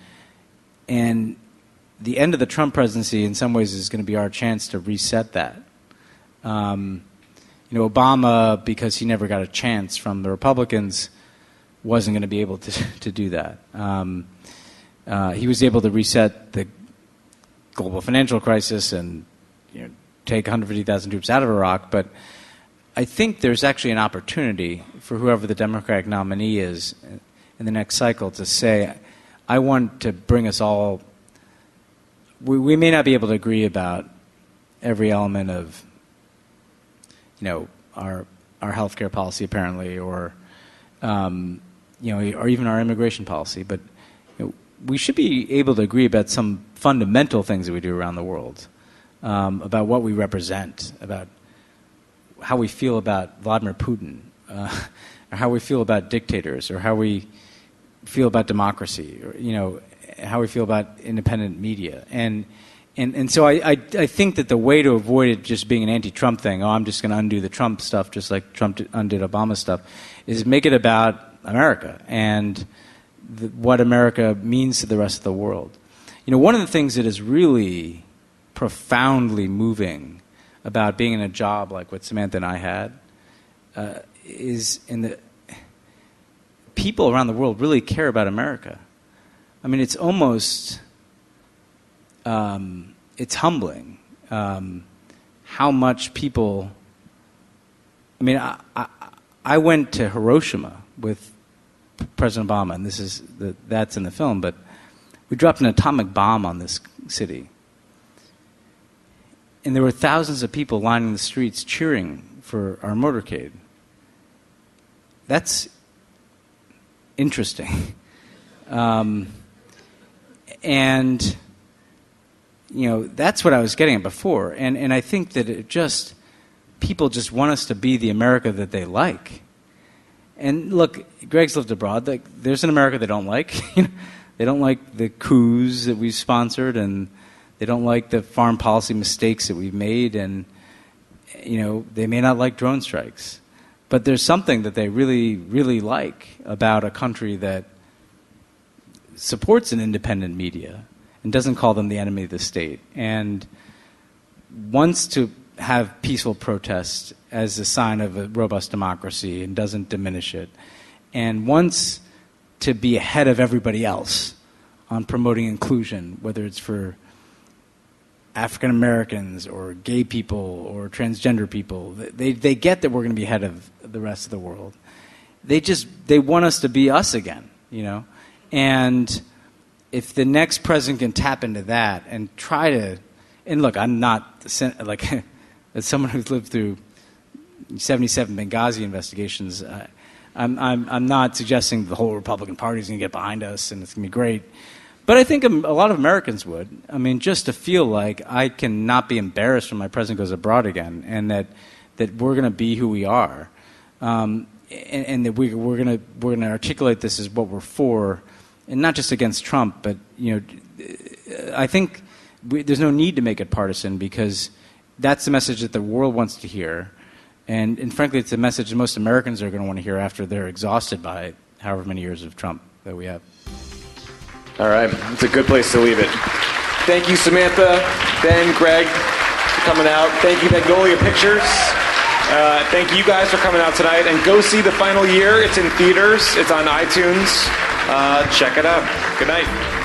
S5: the end of the Trump presidency in some ways is going to be our chance to reset that. Obama, because he never got a chance from the Republicans, wasn't going to be able to do that. He was able to reset the global financial crisis and take 150,000 troops out of Iraq, but I think there's actually an opportunity for whoever the Democratic nominee is in the next cycle to say, I want to bring us all. We may not be able to agree about every element of, our healthcare policy apparently, or or even our immigration policy, but we should be able to agree about some fundamental things that we do around the world, about what we represent, about how we feel about Vladimir Putin, or how we feel about dictators, or how we feel about democracy, or how we feel about independent media. And so I think that the way to avoid it just being an anti-Trump thing, I'm just going to undo the Trump stuff just like Trump undid Obama stuff, is make it about America and what America means to the rest of the world. One of the things that is really profoundly moving about being in a job like what Samantha and I had is people around the world really care about America. I mean, it's almost, it's humbling how much people, I went to Hiroshima with President Obama, and that's in the film, but we dropped an atomic bomb on this city. And there were thousands of people lining the streets cheering for our motorcade. That's interesting. And, that's what I was getting at before. And I think that people just want us to be the America that they like. And look, Greg's lived abroad. There's an America they don't like. They don't like the coups that we've sponsored, and they don't like the foreign policy mistakes that we've made, and they may not like drone strikes. But there's something that they really, really like about a country that supports an independent media and doesn't call them the enemy of the state, and wants to have peaceful protest as a sign of a robust democracy and doesn't diminish it, and wants to be ahead of everybody else on promoting inclusion, whether it's for African Americans or gay people or transgender people. They get that we're going to be ahead of the rest of the world. They want us to be us again, And if the next president can tap into that and try to, and look, I'm not as someone who's lived through 77 Benghazi investigations, I'm not suggesting the whole Republican Party is going to get behind us and it's going to be great. But I think a lot of Americans would. Just to feel like I cannot be embarrassed when my president goes abroad again, and that we're going to be who we are, and that we're going to articulate this as what we're for, and not just against Trump. But I think there's no need to make it partisan, because that's the message that the world wants to hear. And frankly, it's a message that most Americans are going to want to hear after they're exhausted by however many years of Trump that we have.
S10: All right. It's a good place to leave it. Thank you, Samantha, Ben, Greg, for coming out. Thank you, Magnolia Pictures. Thank you guys for coming out tonight. And go see The Final Year. It's in theaters. It's on iTunes. Check it out. Good night.